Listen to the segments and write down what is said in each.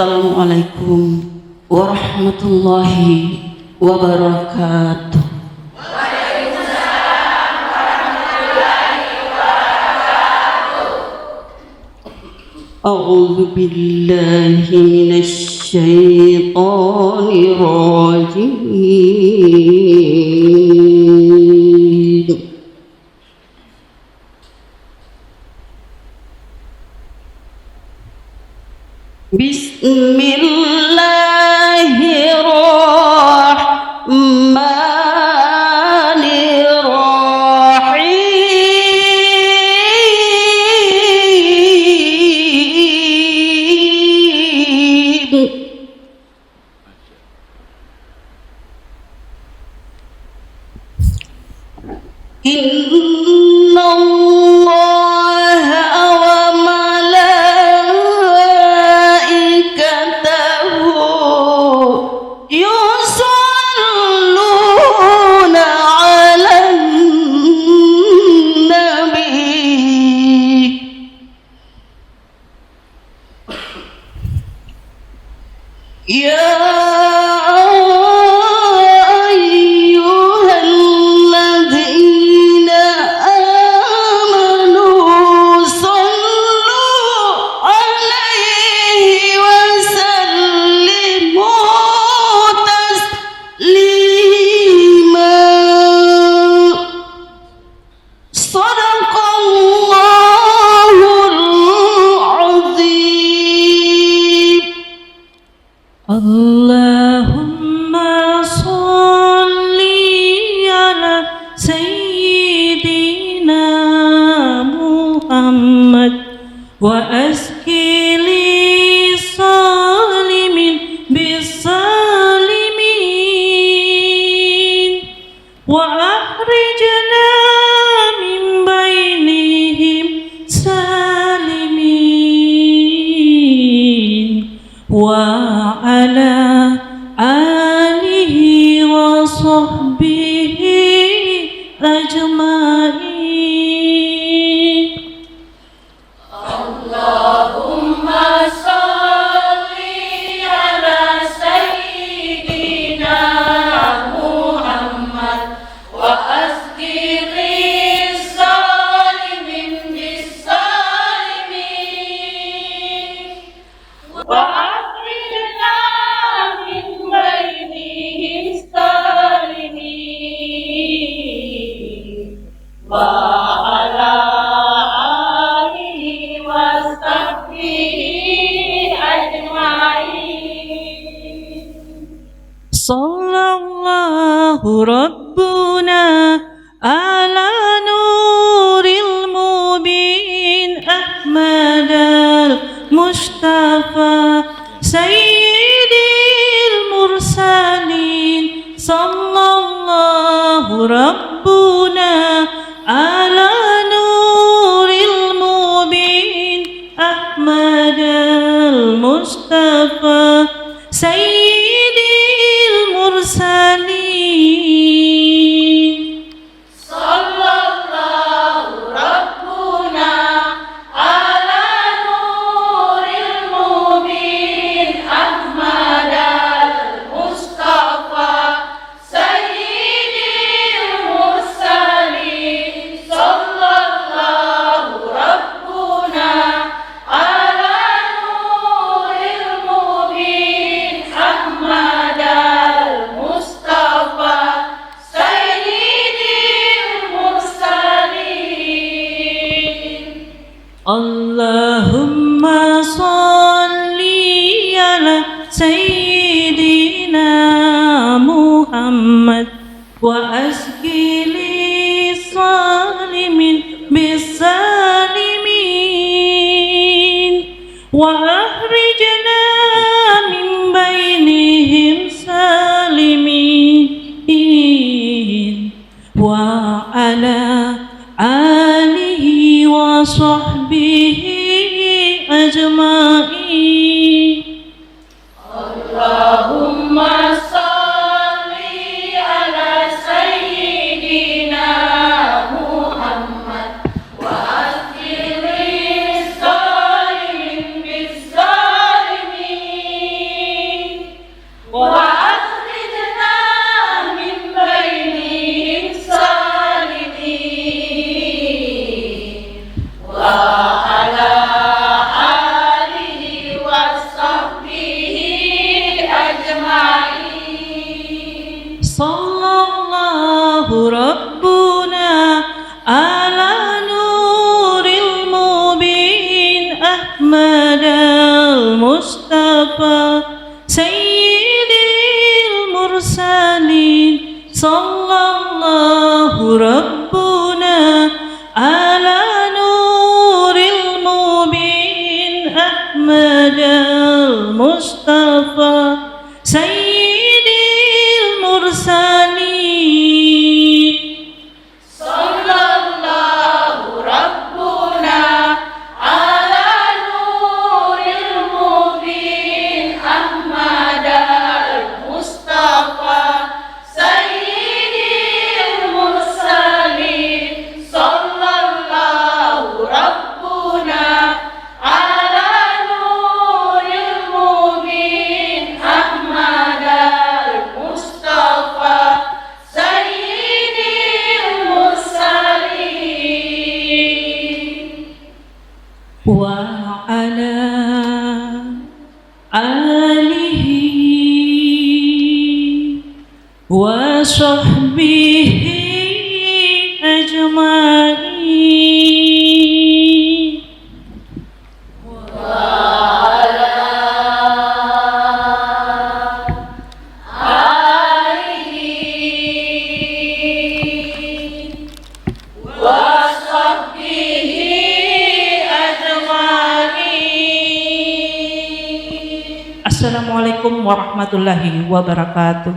Assalamualaikum warahmatullahi wabarakatuh. Waalaikumsalam warahmatullahi wabarakatuh. A'udzu billahi minasy syaithanir rajim. Allahumma sholli ala Sayyidina Muhammad wa aski li salimin bisalimin wa akhrijna min bainihim salimin wa ala alihi wa sahbihi ajma'in. Allahumma sholli ala Sayyidina Muhammad wa aski li salimin bisalimin wa akhrijna min bainihim salimin wa ala alihi wa sahbihi ajma'in. Sallallahu Rabbuna ala nuril mubin Ahmad al-Mustafa Sayyidil Mursalin. Sallallahu Rabbuna ala nuril mubin Ahmad al-Mustafa Sayyidil Mursalin. Sallallahu Rabbuna ala nuril mubin Ahmad al-Mustafa Sayyidil Mursalin. Sallallahu Rabbuna ala nuril mubin Ahmad al-Mustafa Sayyidil Mursalin. Allahumma sholli ala Sayyidina Muhammad wa aski li salimin bisalimin wa akhrijna min bainihim salimin wa ala alihi wa sahbihi ajma'in. Allahumma sholli ala Sayyidina Muhammad wa aski li salimin bisalimin أحمد المصطفى سيد المرسلين صلى الله ربنا على نور المبين أحمد المصطفى سيد المرسلين sallallahu rabbuna ala nuril mubin Ahmad al-Mustafa sayyidil mursalin sallallahu rabbuna ala nuril mubin Ahmad al-Mustafa sayyidil mursalin وعلى آله وصحبه أجمعين Assalamualaikum warahmatullahi wabarakatuh.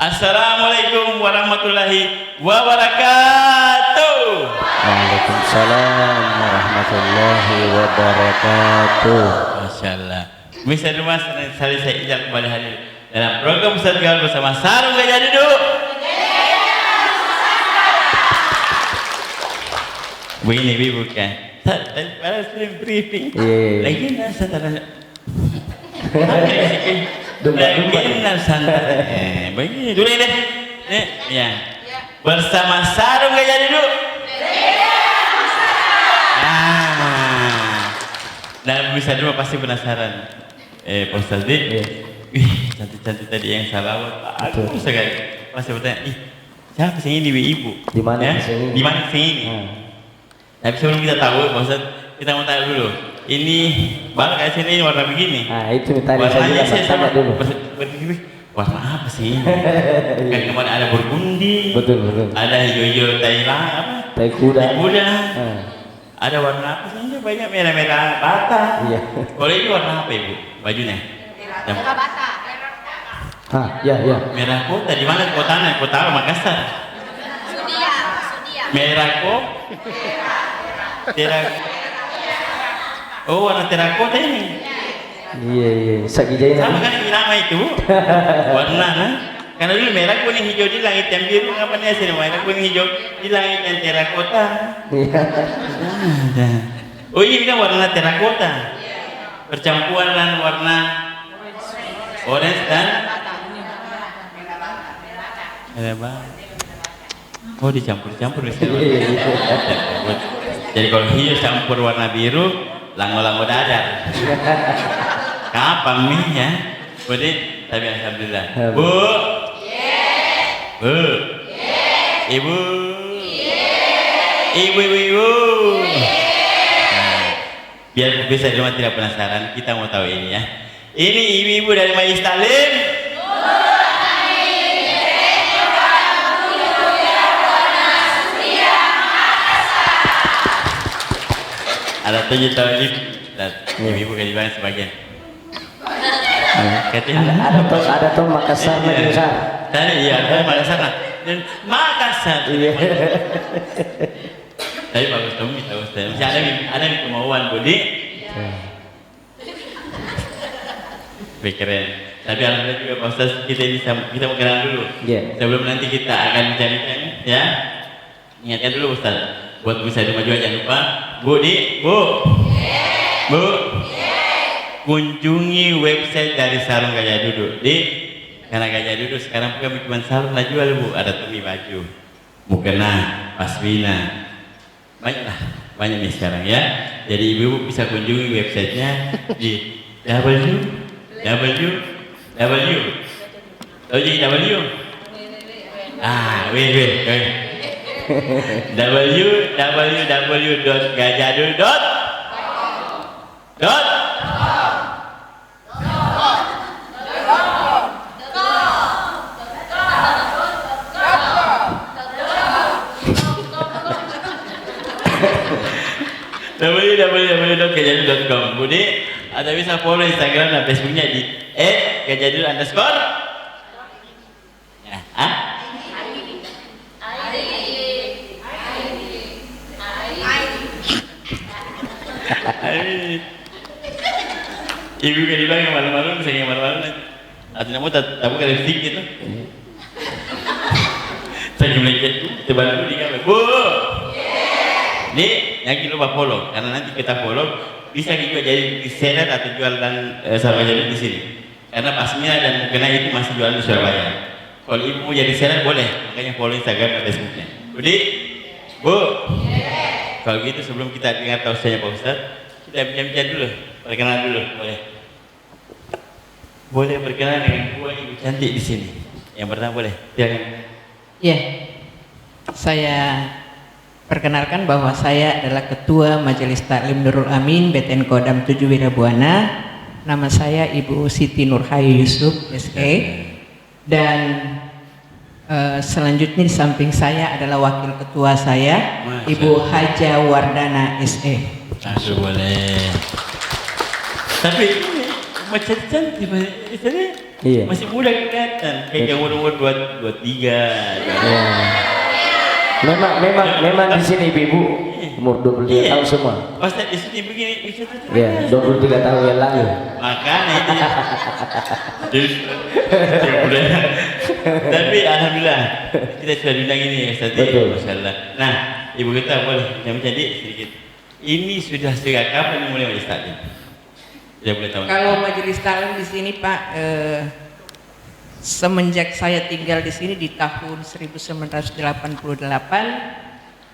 Assalamualaikum warahmatullahi wabarakatuh. Waalaikumsalam warahmatullahi wabarakatuh. Masya Allah. Bisa rumah saya ijab kembali hadir dalam program Ustaz Gaul bersama Sarung Gajah Duduk. Begini Ibu kan? Pada sering briefing. Lagi nasa tanah. Lagi nasa tanah. Begini dulu deh. Ya. Bersama Sarung Gajah Duduk. Dan bisa dulu pasti penasaran. Pak Ustaz Dik. Wih, cantik-cantik tadi yang salawat. Aduh, sekali. Pasti bertanya, siapa sih ini Ibu? Di mana ya? sini? Di mana sih ini? Tapi sebelum kita tahu, Pak Ustaz, kita mau tanya dulu. Ini bang kayak sini ini warna begini. Nah, itu tadi Warnanya saya tanya dulu. Warna apa sih ini? Kan kemarin ada burgundi. Betul. Ada hijau-hijau Thailand apa? Tai kuda. Tai kuda. Ada warna apa sih? Banyak merah-merah bata. Iya. Kalau ini warna apa Ibu? Bajunya? merah bata Ya. Merah kota di mana kotanya? Kota Makassar. Sudia Merah kok? Oh, warna terakota ini. Iya. Sagijaina. Sama kan irama itu. Warna nah. Karena dulu merah kuning hijau di langit yang biru apa nih sih? Merah kuning hijau di langit yang terakota. Iya. Oh ini kan warna terakota. Percampuran warna orange dan merah bata. Oh dicampur-campur di sini. Jadi kalau hijau campur warna biru, lango-lango dadar. Kapan nih ya? Boleh, tapi alhamdulillah. Bu, Bu, Ibu, Ibu. Nah, biar bisa di rumah tidak penasaran, kita mau tahu ini ya. Ini ibu-ibu dari Majelis Taklim. Ada 7 tahun ini, dan ibu-ibu kan dibilang sebagian. Ada tuh Makassar Makassar. Tadi iya, ada Makassar. Dan Makassar. Iya. Tapi bagus dong kita Ustaz. Masih ada kemauan Budi. Keren. Tapi alhamdulillah juga Pak Ustaz kita mau kenalan dulu. Iya. Sebelum nanti kita akan bincang ya. Ingatkan dulu Ustaz. Buat bisa di majuan jangan lupa. Budi, Bu. Bu. Kunjungi website dari Sarung Gajah Duduk. Karena Gajah Duduk sekarang bukan cuma sarung lah jual Bu, ada tumi baju, mukena, pasmina, banyak nih sekarang ya. Jadi ibu bisa kunjungi websitenya di www. www.gajadul.com. www.gajadul.com. Budi, Anda bisa follow Instagram dan Facebooknya di @gajadul_. Ya, Ibu kan bilang yang malu-malu, saya yang malu-malu nanti. Atau kamu tahu kan lipstick gitu. Saya jumlah tebal dulu di kamera. Bu, nih yang kita lupa follow, karena nanti kita follow bisa juga jadi reseller atau jualan sarung gajah di sini. Karena Pasmina dan Mukena itu masih jualan di Surabaya. Kalau ibu mau jadi reseller boleh, makanya follow Instagram dan Facebooknya. Budi, Bu, kalau gitu sebelum kita dengar tausiahnya Pak Ustadz, kita bincang-bincang dulu, perkenalan dulu, boleh? Boleh berkenalan dengan dua ibu cantik di sini. Yang pertama boleh, silakan. Ya, saya perkenalkan bahwa saya adalah Ketua Majelis Taklim Nurul Amin BTN Kodam 7 Wirabuana. Nama saya Ibu Siti Nurhayu Yusuf SE. Dan selanjutnya di samping saya adalah Wakil Ketua saya, Ibu Haja Wardana SE. Langsung boleh. Tapi ini macam cantik, Iya. masih muda kelihatan. Kayak umur 23. Memang di sini ibu umur 23 tahun semua. Ustaz di sini begini bisa tuh. Iya, 23 tahun yang lalu. Makanya itu. Ya boleh. Tapi alhamdulillah kita sudah diundang ini ya Ustaz. Betul. Masyaallah. Nah, ibu kita boleh jadi sedikit. Ini sudah sejak kapan mulai majelis taklim? Tidak boleh tahu. Kalau majelis taklim di sini Pak, semenjak saya tinggal di sini di tahun 1988,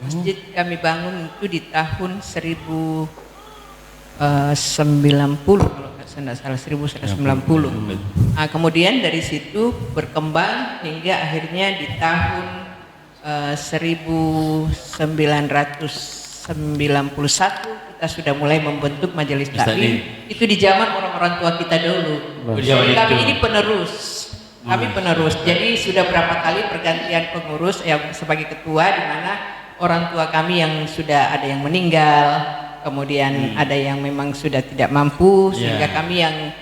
masjid kami bangun itu di tahun 1090 kalau tidak salah 1190. Nah, kemudian dari situ berkembang hingga akhirnya di tahun 1991 kita sudah mulai membentuk majelis taklim. Itu di zaman orang-orang tua kita dulu. Kami ini penerus. Kami penerus. Jadi sudah berapa kali pergantian pengurus yang sebagai ketua, di mana orang tua kami yang sudah ada yang meninggal, kemudian ada yang memang sudah tidak mampu, sehingga kami yang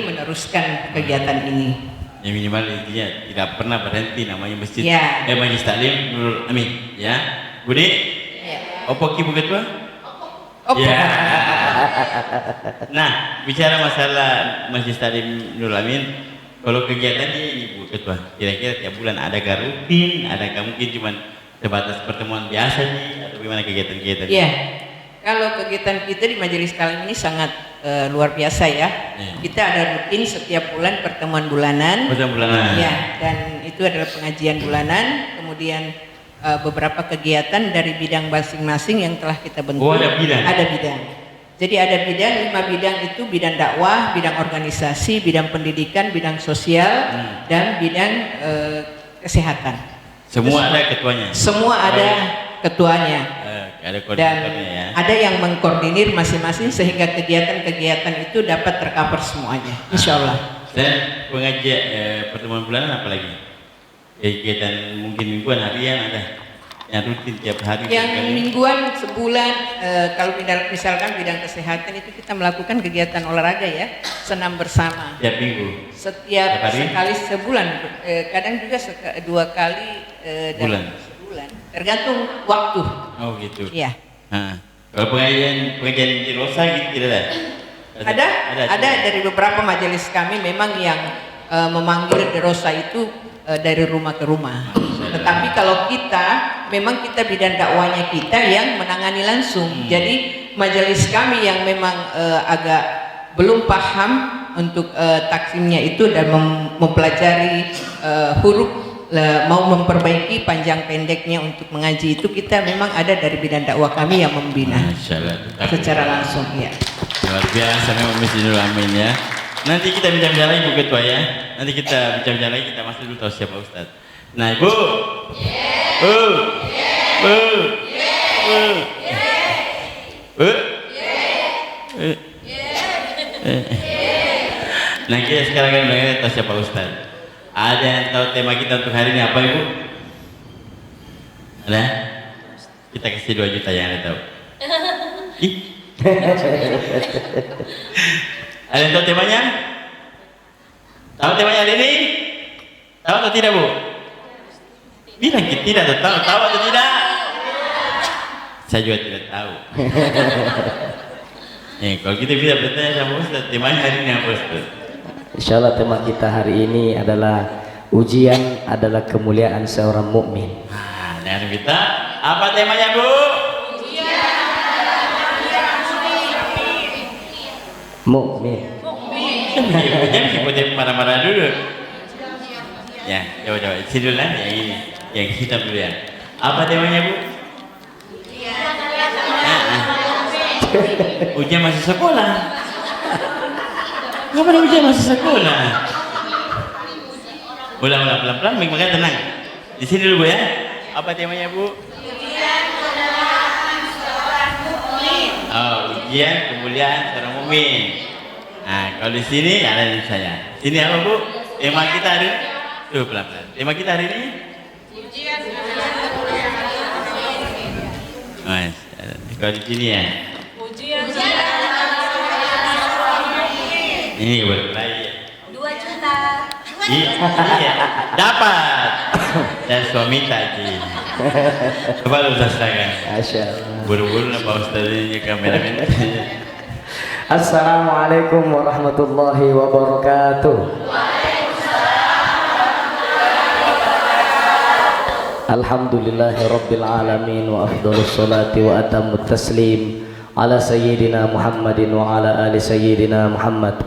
meneruskan kegiatan ini. Yang minimal intinya tidak pernah berhenti namanya masjid. Majelis taklim Nurul Amin. Ya, Budi. Opo Ibu Ketua? Ya. Nah, bicara masalah Majelis Taklim Nurul Amin, kalau kegiatannya Ibu Ketua, kira-kira tiap bulan adakah rutin, adakah mungkin cuma sebatas pertemuan biasa nih, atau bagaimana kegiatan-kegiatan? Iya, kalau kegiatan kita di Majelis Taklim ini sangat luar biasa ya. Kita ada rutin setiap bulan pertemuan bulanan. Ya, dan itu adalah pengajian bulanan, kemudian beberapa kegiatan dari bidang masing-masing yang telah kita bentuk. Oh, ada bidang? Ada bidang. Jadi ada bidang, 5 bidang itu bidang dakwah, bidang organisasi, bidang pendidikan, bidang sosial, dan bidang kesehatan. Semua ada ketuanya? Semua ada ketuanya. Ada dan ya. Ada yang mengkoordinir masing-masing sehingga kegiatan-kegiatan itu dapat tercover semuanya, insya Allah. Dan pengajian pertemuan bulanan apa lagi? Kegiatan mungkin mingguan, harian ada yang rutin tiap hari? Yang mingguan sebulan, kalau misalkan bidang kesehatan itu kita melakukan kegiatan olahraga ya, senam bersama. Tiap minggu? Setiap sekali sebulan, kadang juga 2 kali dalam sebulan, tergantung waktu. Oh gitu. Iya. Kalau pengajian di Rosa gitu tidak ada? Ada dari beberapa majelis kami memang yang memanggil di Rosa itu dari rumah ke rumah. Tetapi kalau kita memang kita bidang dakwanya kita yang menangani langsung. Jadi majelis kami yang memang agak belum paham untuk taksimnya itu dan mempelajari huruf, mau memperbaiki panjang pendeknya untuk mengaji itu, kita memang ada dari bidang dakwah kami yang membina secara langsung ya. Luar biasa memang Masjid Nurul Amin ya. Nanti kita bincang-bincang lagi Bu Ketua ya. Nanti kita bincang-bincang lagi, kita masih dulu tahu siapa Ustadz. Nah Ibu, Nah kita sekarang kan mengenai atas siapa Ustaz. Ada yang tahu tema kita untuk hari ini apa Ibu? Ada? Kita kasih 2 juta yang ada tahu. Ih. Ada yang tahu temanya? Tahu temanya hari ini? Tahu atau tidak Bu? Bilang kita tidak tahu, tahu atau tidak? Saya juga tidak tahu. Kalau kita bisa bertanya sama Ustaz, temanya hari ini apa Ustaz? Insyaallah tema kita hari ini adalah ujian adalah kemuliaan seorang mukmin. Nah, dan kita apa temanya Bu? Mukmin. Jangan kita marah-marah dulu. Ya, coba sini dulu yang ini, yang hitam dulu ya. Apa temanya Bu? Ujian masih sekolah. Kenapa ujian masih sekolah? Ulang pelan-pelan, makanya tenang. Di sini dulu Bu ya. Apa temanya Bu? Oh, ujian kemuliaan seorang mukmin. Nah, kalau di sini ada di saya. Sini apa Bu? Tema kita hari ini. Tuh pelan-pelan. Tema kita hari ini. Mas, kalau di sini ya. Ini berlai 2 juta. Iya, dapat dan suami tadi. Coba lu selesaikan. Masya Allah. Buru-buru lah Pak Ustaz ini kameramen. Assalamualaikum warahmatullahi wabarakatuh. Alhamdulillahi rabbil alamin wa afdhalus salati wa atammut taslim ala sayyidina Muhammadin wa ala ali sayyidina Muhammad.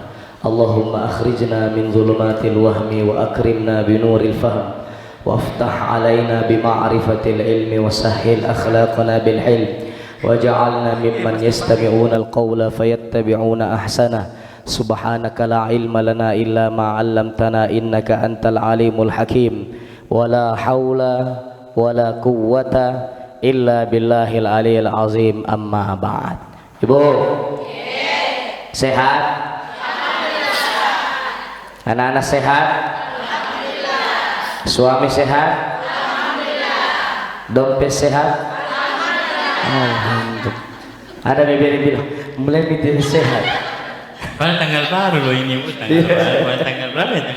Allahumma akhrijna min zulumatil wahmi wa akrimna binuril fahm waftah alaina bima'rifatil ilmi wa sahhil akhlaqana bil hilm waj'alna mimman yastami'una al-qawla fayattabi'una ahsana. Subhanaka la ilma lana illa ma 'allamtana innaka antal alimul hakim. Wala haula wala quwwata illa billahil aliyil azim. Amma ba'd. Ibu sehat? Anak-anak sehat? Suami sehat? Dompet sehat? Alhamdulillah. Ada bibir bilang mulai bibir sehat. Pada tanggal baru loh ini Bu, tanggal berapa ya?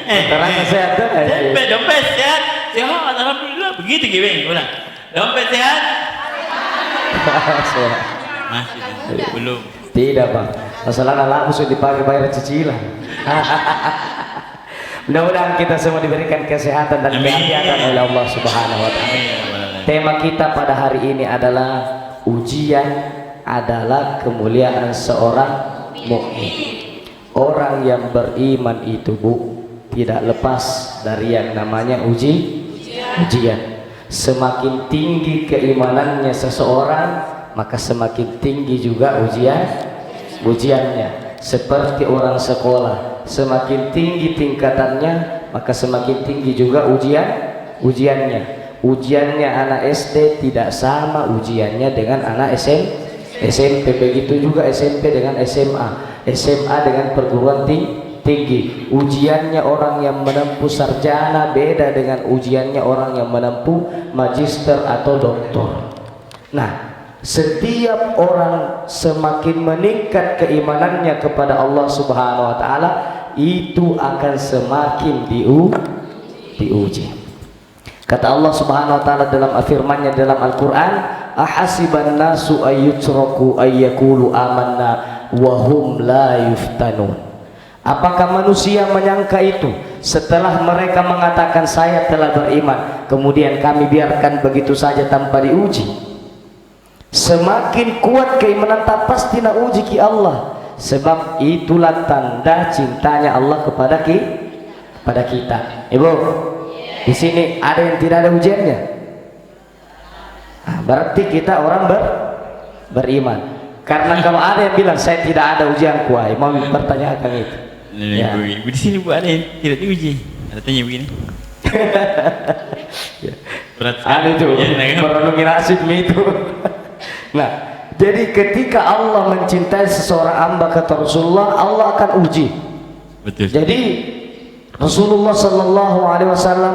Terang sehat tuh. Dompet sehat, sehat alhamdulillah begitu gini ulang. Dompet sehat? Masih belum. Tidak Bang. Masalah anak mesti dipakai bayar cicilan. Mudah-mudahan kita semua diberikan kesehatan dan kebahagiaan oleh Allah Subhanahu wa taala. Tema kita pada hari ini adalah ujian adalah kemuliaan seorang mukmin. Orang yang beriman itu Bu tidak lepas dari yang namanya ujian. Semakin tinggi keimanannya seseorang, maka semakin tinggi juga ujiannya. Seperti orang sekolah, semakin tinggi tingkatannya, maka semakin tinggi juga ujiannya. Ujiannya anak SD tidak sama ujiannya dengan anak SMP, begitu juga SMP dengan SMA dengan perguruan tinggi. Ujiannya orang yang menempuh sarjana beda dengan ujiannya orang yang menempuh magister atau doktor. Nah, setiap orang semakin meningkat keimanannya kepada Allah Subhanahu wa taala, itu akan semakin diuji. Kata Allah Subhanahu wa taala dalam firman-Nya dalam Al-Qur'an, ahasiban nasu ayyutraku ayyakulu amanna wa hum la yuftanun. Apakah manusia menyangka itu setelah mereka mengatakan saya telah beriman, kemudian kami biarkan begitu saja tanpa diuji? Semakin kuat keimanan tak pasti nak uji ki Allah. Sebab itulah tanda cintanya Allah kepada kita. Ibu, di sini ada yang tidak ada ujiannya. Nah, berarti kita orang beriman. Karena kalau ada yang bilang saya tidak ada ujian kuai, mau bertanyakan itu. Ibu di sini Bu ada yang tidak diuji. Ada tanya begini. Berat sekali. Ada itu Ya, nah, merenungi nasib itu. Nah, jadi ketika Allah mencintai seseorang hamba kata Rasulullah, Allah akan uji. betul. Jadi Rasulullah Sallallahu Alaihi Wasallam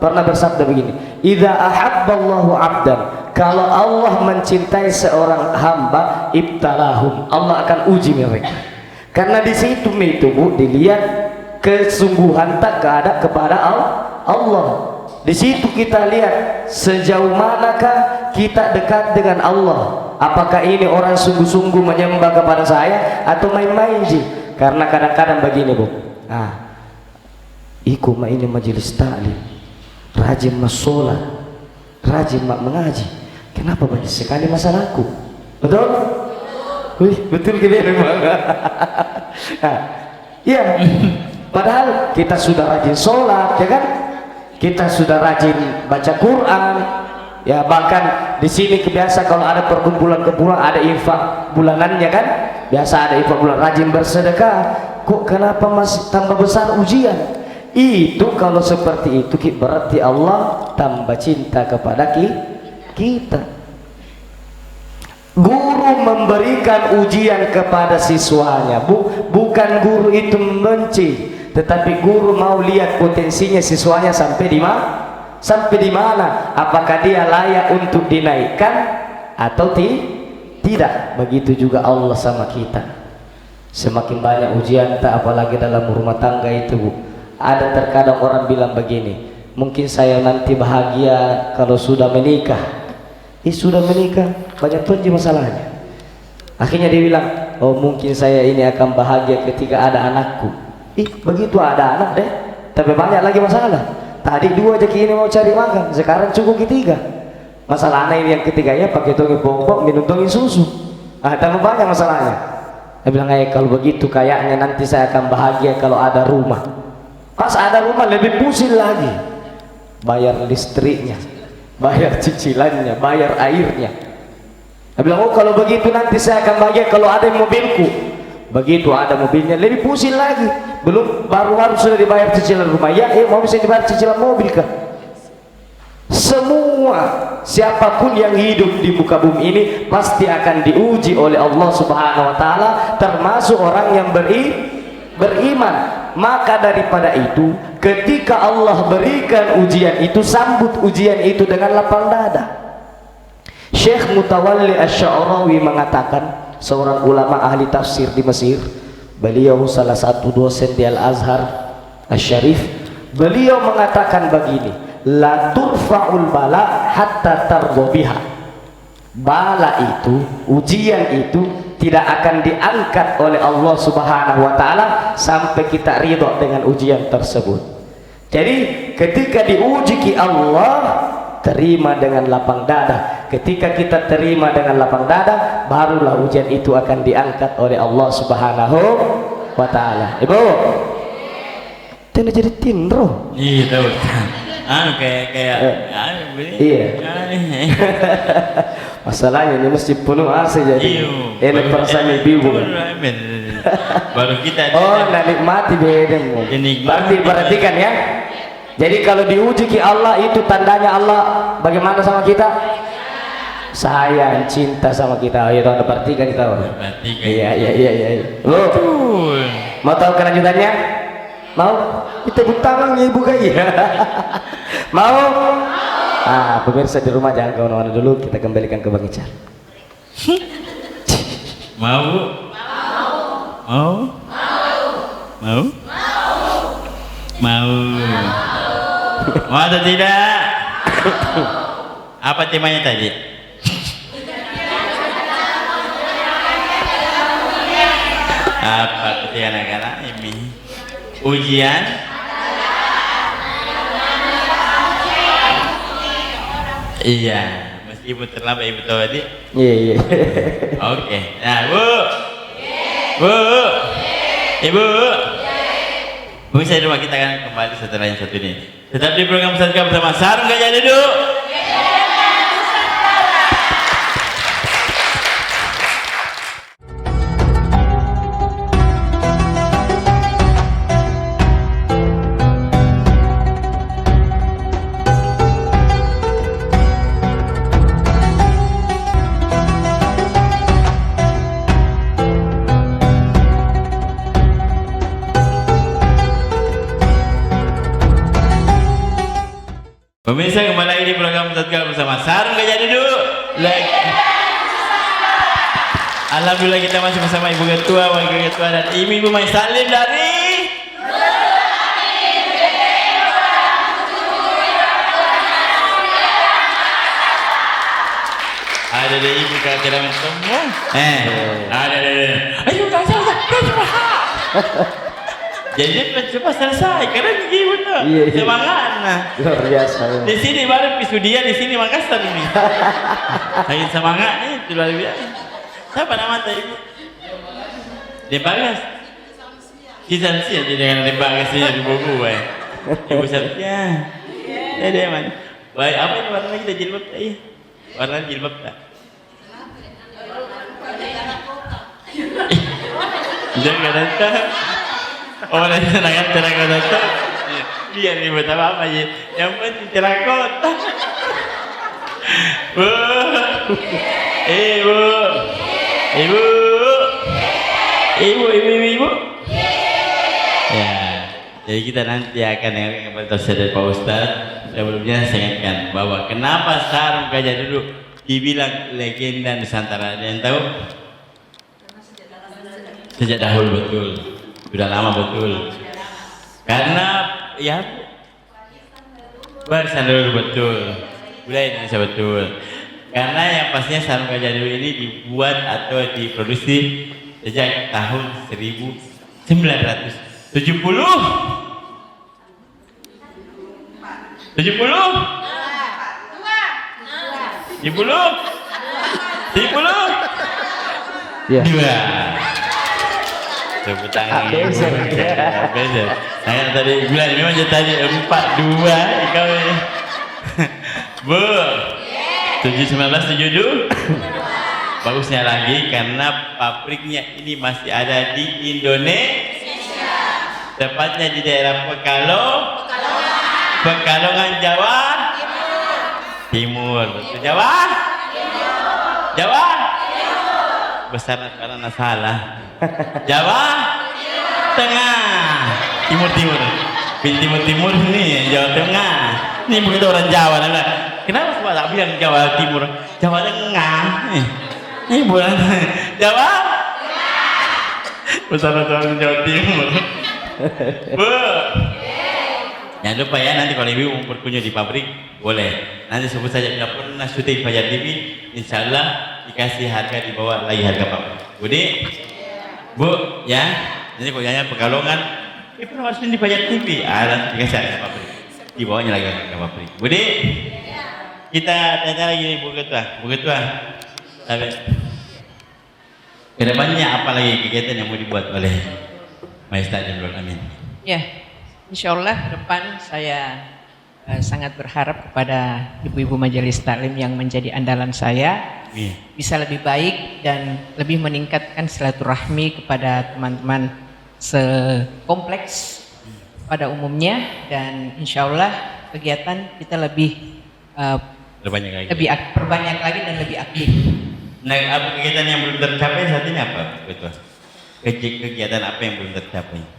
pernah bersabda begini, "Idza ahabballahu 'abdan," kalau Allah mencintai seorang hamba, ibtalahum, Allah akan uji mereka. Karena di situ itu Bu dilihat kesungguhan tak ada kepada Allah. Di situ kita lihat sejauh manakah kita dekat dengan Allah. Apakah ini orang sungguh-sungguh menyembah kepada saya atau main-main sih? Karena kadang-kadang begini Bu. Iku ma ini majelis ta'lim, rajin sholat, rajin mengaji. Kenapa banyak sekali masalahku? Betul? Wih, betul gini memang. Iya. Padahal kita sudah rajin sholat, ya kan? Kita sudah rajin baca Quran, ya bahkan di sini kebiasa kalau ada perkumpulan-kumpulan ada infak bulanannya kan? Biasa ada infak bulan, rajin bersedekah. Kok kenapa masih tambah besar ujian? Itu kalau seperti itu berarti Allah tambah cinta kepada kita. Guru memberikan ujian kepada siswanya, bukan guru itu membenci, tetapi guru mau lihat potensinya siswanya sampai di mana, apakah dia layak untuk dinaikkan atau tidak. Begitu juga Allah sama kita. Semakin banyak ujian, tak apalagi dalam rumah tangga itu Bu. Ada terkadang orang bilang begini, mungkin saya nanti bahagia kalau sudah menikah. Sudah menikah banyak tuh masalahnya. Akhirnya dia bilang, oh mungkin saya ini akan bahagia ketika ada anakku. Begitu ada anak deh, tapi banyak lagi masalah. Tadi 2 aja ini mau cari makan, sekarang cukup 3. Masalahnya ini yang ketiganya pakai tongi pokok, minum tongi susu. Tambah banyak masalahnya. Dia bilang, kalau begitu kayaknya nanti saya akan bahagia kalau ada rumah. Pas ada rumah lebih pusing lagi, bayar listriknya, bayar cicilannya, bayar airnya. Dia bilang, oh kalau begitu nanti saya akan bahagia kalau ada mobilku. Begitu ada mobilnya lebih pusing lagi, baru harus sudah dibayar cicilan rumah. Mau bisa dibayar cicilan mobil kah? Semua siapapun yang hidup di muka bumi ini pasti akan diuji oleh Allah Subhanahu wa taala, termasuk orang yang beriman. Maka daripada itu, ketika Allah berikan ujian itu, sambut ujian itu dengan lapang dada. Syekh Mutawalli Asy-Sya'rawi mengatakan, seorang ulama ahli tafsir di Mesir, beliau salah satu dosen di Al-Azhar Asy-Syarif, beliau mengatakan begini, la turfa'ul bala hatta tardo biha. Bala itu, ujian itu tidak akan diangkat oleh Allah Subhanahu wa taala sampai kita ridho dengan ujian tersebut. Jadi ketika diuji ki Allah, terima dengan lapang dada. Ketika kita terima dengan lapang dada, barulah ujian itu akan diangkat oleh Allah Subhanahu wa taala. Ibu, tidak jadi tinro. Iya tahu. Iya. Masalahnya ini mesti penuh AC jadi. Ini perasaan ibu. Baru kita. Oh, nak nikmati bedemu. Berarti perhatikan ya. Jadi kalau diuji ki Allah itu tandanya Allah bagaimana sama kita? Sayang, cinta sama kita. Ayo tuan perhatikan kita. Iya. Betul. Mau tahu kelanjutannya? Mau? Kita butang ibu kayak. Mau? Pemirsa di rumah jangan kemana-mana dulu, kita kembalikan ke Bang Ical. Mau? Mau? Mau? Mau? Mau atau tidak? Apa temanya tadi? Apa ketika anak-anak ini? Ujian? Iya, meskipun terlambat ibu tahu tadi. Iya. Oke, nah bu, ibu, bisa di rumah kita akan kembali setelah yang satu ini. Tetap di program Ustaz bersama Sarung Gajah Duduk. Pemirsa, kembali lagi di program Tadkal bersama Sarung Gajah Duduk. Alhamdulillah kita masih bersama Ibu Ketua, Wakil Ketua dan Ibu Mai Salim dari ada deh Ibu kira-kira semua. Ada deh. Ayo kasih. Jadi cepat selesai karena Ibu tuh semangat. Nah, luar biasa. di sini baru Pisudia, di sini Makassar ini. Saya semangat nih, itu luar biasa. Siapa nama Ibu? Di Bagas. Kisah sih dengan di Bagasnya di buku, Ibu Sabtia. Ada man. Baik, apa ini warna kita jilbab? Iya. Warna jilbab tak? Jangan datang. Oh, nanti senangan terakota tuh. Biar ribet apa aja. Yang penting terakota. Bu, ibu. Ya, jadi kita nanti akan dengarkan kepada dari Pak Ustadz. Sebelumnya saya ingatkan bahwa kenapa Sarung Gajah Duduk dibilang legenda Nusantara. Ada yang tahu? Sejak dahulu betul. Sudah lama betul. Karena ya barisan dulu betul. Budaya Indonesia betul. Karena yang pastinya Sarung Gajah Duduk ini dibuat atau diproduksi sejak tahun 1970. 70? Ya. Dua. Tepuk tangan. Bezer. Saya tadi bilang memang jadi tadi 4-2 kau ini. Bu. 1972. Bagusnya lagi karena pabriknya ini masih ada di Indonesia. Tepatnya di daerah Pekalongan, Jawa Timur. Betul Jawa? Jawa? Besar karena salah. Jawa Tengah. Timur. Timur ini Jawa Tengah. Ini begitu orang Jawa. Kenapa semua tak bilang Jawa Timur? Jawa Tengah. Ini bukan Jawa. Besar Jawa Timur. Bu. Jangan lupa ya, nanti kalau ibu mau berkunjung di pabrik boleh. Nanti sebut saja bila pernah syuting Fajar TV, insya Allah dikasih harga di bawah lagi harga pabrik. Budi, Bu, ya. Nanti kalau nanya Pekalongan, pernah harus di Fajar TV, ada dikasih harga pabrik. Di bawahnya lagi harga pabrik. Budi, kita tanya lagi Bu Ketua. Kedepannya apa lagi kegiatan yang mau dibuat oleh Majelis Taklim? Amin. Ya. Insya Allah ke depan saya sangat berharap kepada ibu-ibu majelis taklim yang menjadi andalan saya bisa lebih baik dan lebih meningkatkan silaturahmi kepada teman-teman sekompleks pada umumnya, dan insya Allah kegiatan kita lebih perbanyak lagi dan lebih aktif. Nah, apa kegiatan yang belum tercapai saat ini apa? Betul. Kegiatan apa yang belum tercapai?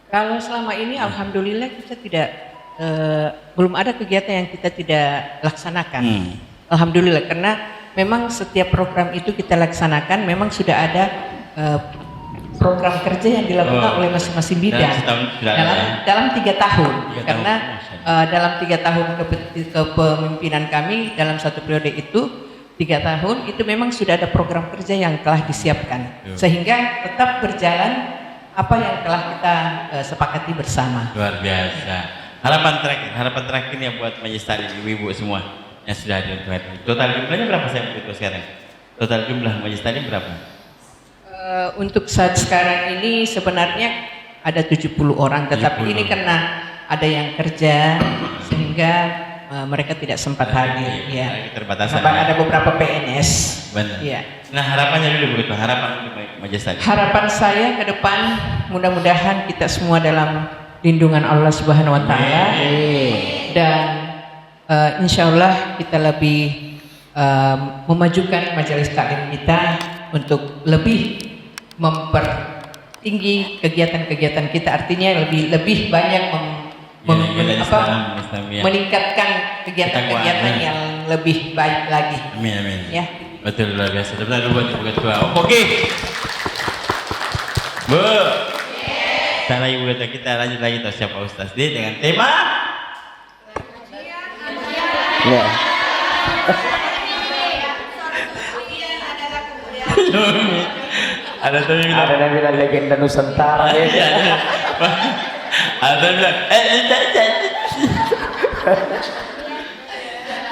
Kalau selama ini alhamdulillah kita tidak belum ada kegiatan yang kita tidak laksanakan. Alhamdulillah, karena memang setiap program itu kita laksanakan memang sudah ada program kerja yang dilakukan oleh masing-masing bidang dalam 3 tahun. Karena dalam 3 tahun kepemimpinan kami dalam satu periode itu 3 tahun itu memang sudah ada program kerja yang telah disiapkan, sehingga tetap berjalan apa yang telah kita sepakati bersama. Luar biasa. Harapan terakhir yang buat majelis taklim ibu-ibu semua yang sudah hadir. Total jumlahnya berapa saya butuh sekarang? Total jumlah majelis taklim berapa? Untuk saat sekarang ini sebenarnya ada 70 orang, tetapi 70. Ini karena ada yang kerja sehingga mereka tidak sempat hadir. Ya. Keterbatasan. Ada beberapa PNS. Benar. Ya. Nah, harapannya dulu begitu, harapan untuk majelis taklim. Harapan saya ke depan mudah-mudahan kita semua dalam lindungan Allah Subhanahu wa taala, dan insya Allah kita lebih memajukan majelis taklim kita untuk lebih mempertinggi kegiatan-kegiatan kita, artinya lebih banyak meningkatkan kegiatan-kegiatan Ketakwaan, yang lebih baik lagi. Amin, amin. Ya. Betul, luar biasa. Benar buat Ibu Ketua. Oke. Bu. Sekarang Ibu Ketua kita lanjut lagi terus siapa Ustaz D dengan tema Ya. ada tuh bilang Ada yang bilang legenda Nusantara ya. ada bilang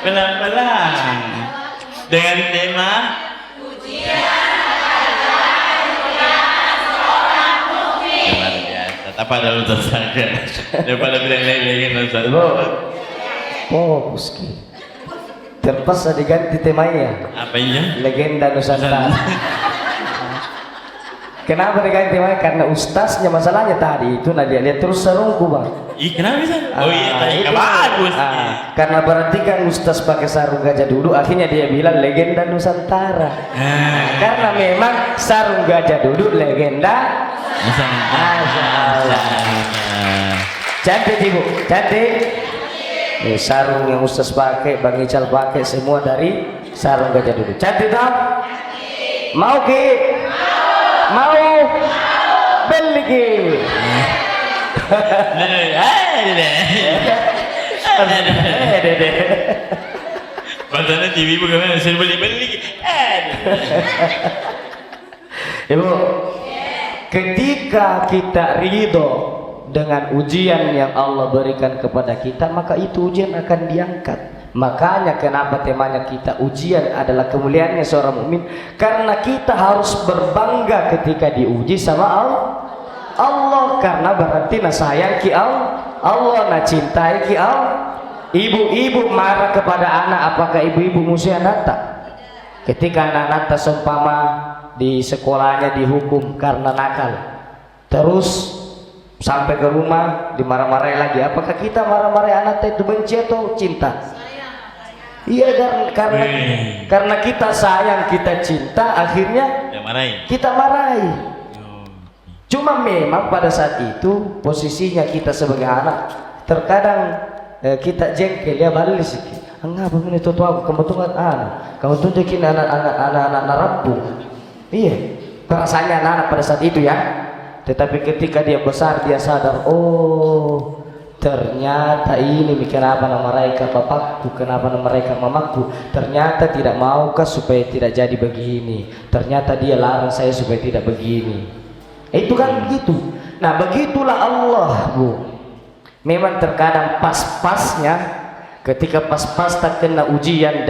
pelan-pelan dengan tema luar biasa. Apa ada Ustaz saja daripada bilang legenda Ustaz. Fokus ki. Terpaksa diganti temanya. Apa ini? Legenda Nusantara. Kenapa diganti temanya? Karena ustaznya masalahnya tadi itu Nadia lihat terus sarungku bang. Ih, kenapa bisa? Oh iya, tadi itu. bagus. Karena berarti kan ustaz pakai sarung gajah dulu, akhirnya dia bilang legenda Nusantara. Karena memang sarung gajah dulu legenda Nusantara. Cantik ibu, cantik. Sarung yang ustaz pakai, Bang Ical pakai semua dari sarung gajah dulu. Cantik tak? Mau ki? Mau? Beli ki? Padahal TV bukan saya beli-beli. Ibu, ketika kita ridho dengan ujian yang Allah berikan kepada kita, maka itu ujian akan diangkat. Makanya kenapa temanya kita ujian adalah kemuliaannya seorang mukmin, karena kita harus berbangga ketika diuji sama Allah, karena berarti na sayang ki Allah na cintai ki Allah. Ibu-ibu marah kepada anak, apakah ibu-ibu musuh anak tak? Ketika anak-anak seumpama di sekolahnya dihukum karena nakal, terus sampai ke rumah dimarah-marahi lagi, apakah kita marah-marahi anak itu benci atau cinta? Iya, karena kita sayang, kita cinta, akhirnya kita marahi. Cuma memang pada saat itu posisinya kita sebagai anak terkadang kita jengkel ya, balik sedikit. Enggak begini tuh aku kamu tuh kamu tunjukin anak-anak rampung. Iya, perasaannya anak-anak pada saat itu ya. Tetapi ketika dia besar dia sadar, oh ternyata ini kenapa nama mereka bapakku, kenapa nama mereka mamaku, ternyata tidak maukah supaya tidak jadi begini, ternyata dia larang saya supaya tidak begini. Itu kan begitu. Nah begitulah Allah bu. Memang terkadang pas-pasnya, ketika pas-pas tak kena ujian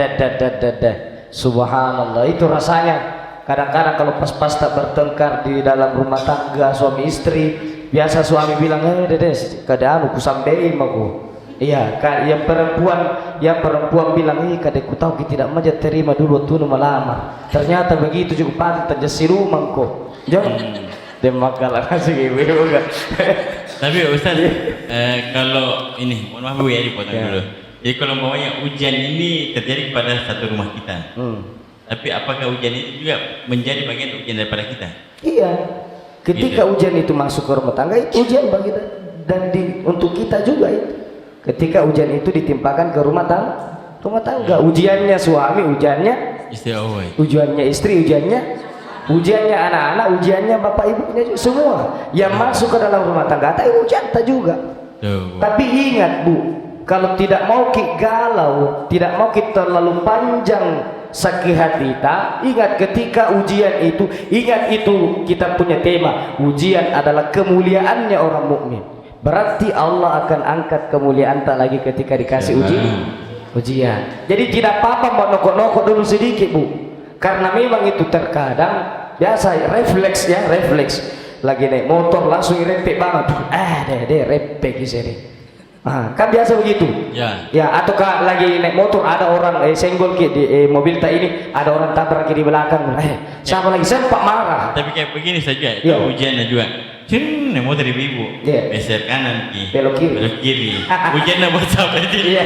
subhanallah, itu rasanya. Kadang-kadang kalau pas-pas tak bertengkar di dalam rumah tangga suami istri, biasa suami bilang, dedes, keadaan aku sampein aku. Iya, yang perempuan bilang, kadek ku tahu kita tidak maja terima dulu tuh melamar. Ternyata begitu juga pantas jasi rumah kok. Jangan demakalah kasih ibu. Tapi Ustaz, kalau ini, mohon maaf Bu ya dipotong dulu. Jadi kalau umpamanya ujian ini terjadi pada satu rumah kita. Tapi apakah ujian itu juga menjadi bagian ujian daripada kita? Iya. Ketika ujian itu masuk ke rumah tangga, itu ujian bagi kita dan untuk kita juga itu. Ketika ujian itu ditimpakan ke rumah tangga, ujiannya suami, ujiannya istri, ujiannya istri, ujiannya anak-anak, ujiannya bapak ibunya, semua yang masuk ke dalam rumah tangga, itu ujian kita juga. Tapi ingat bu, kalau tidak mau kita galau, tidak mau kita terlalu panjang sakit hati tak, ingat ketika ujian itu, ingat itu kita punya tema, ujian adalah kemuliaannya orang mukmin. Berarti Allah akan angkat kemuliaan tak lagi ketika dikasih ujian. Jadi tidak apa-apa mau nokok-nokok dulu sedikit bu, karena memang itu terkadang biasa refleks lagi naik motor langsung repek banget, repek di sini. Kan biasa begitu ya, atau lagi naik motor ada orang senggol di mobil tak ini, ada orang tabrak di belakang, siapa lagi sempat marah. Tapi kayak begini saja itu ujiannya juga. Naik motor ibu beser kanan belok kiri ujiannya buat siapa itu? Iya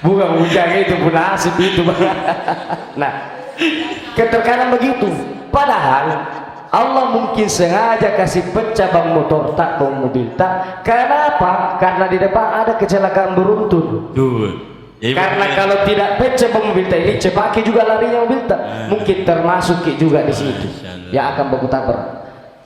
bukan ujian itu pun nasib itu. Nah terkadang begitu, padahal Allah mungkin sengaja kasih pecah ban motor tak, ban mobil tak. Kenapa? Karena di depan ada kecelakaan beruntun. Tuh. Jadi Karena betul. kalau tidak pecah ban mobil tak ini cepaki juga larinya mobil tak. Mungkin termasuk juga di situ yang akan baku tabrak.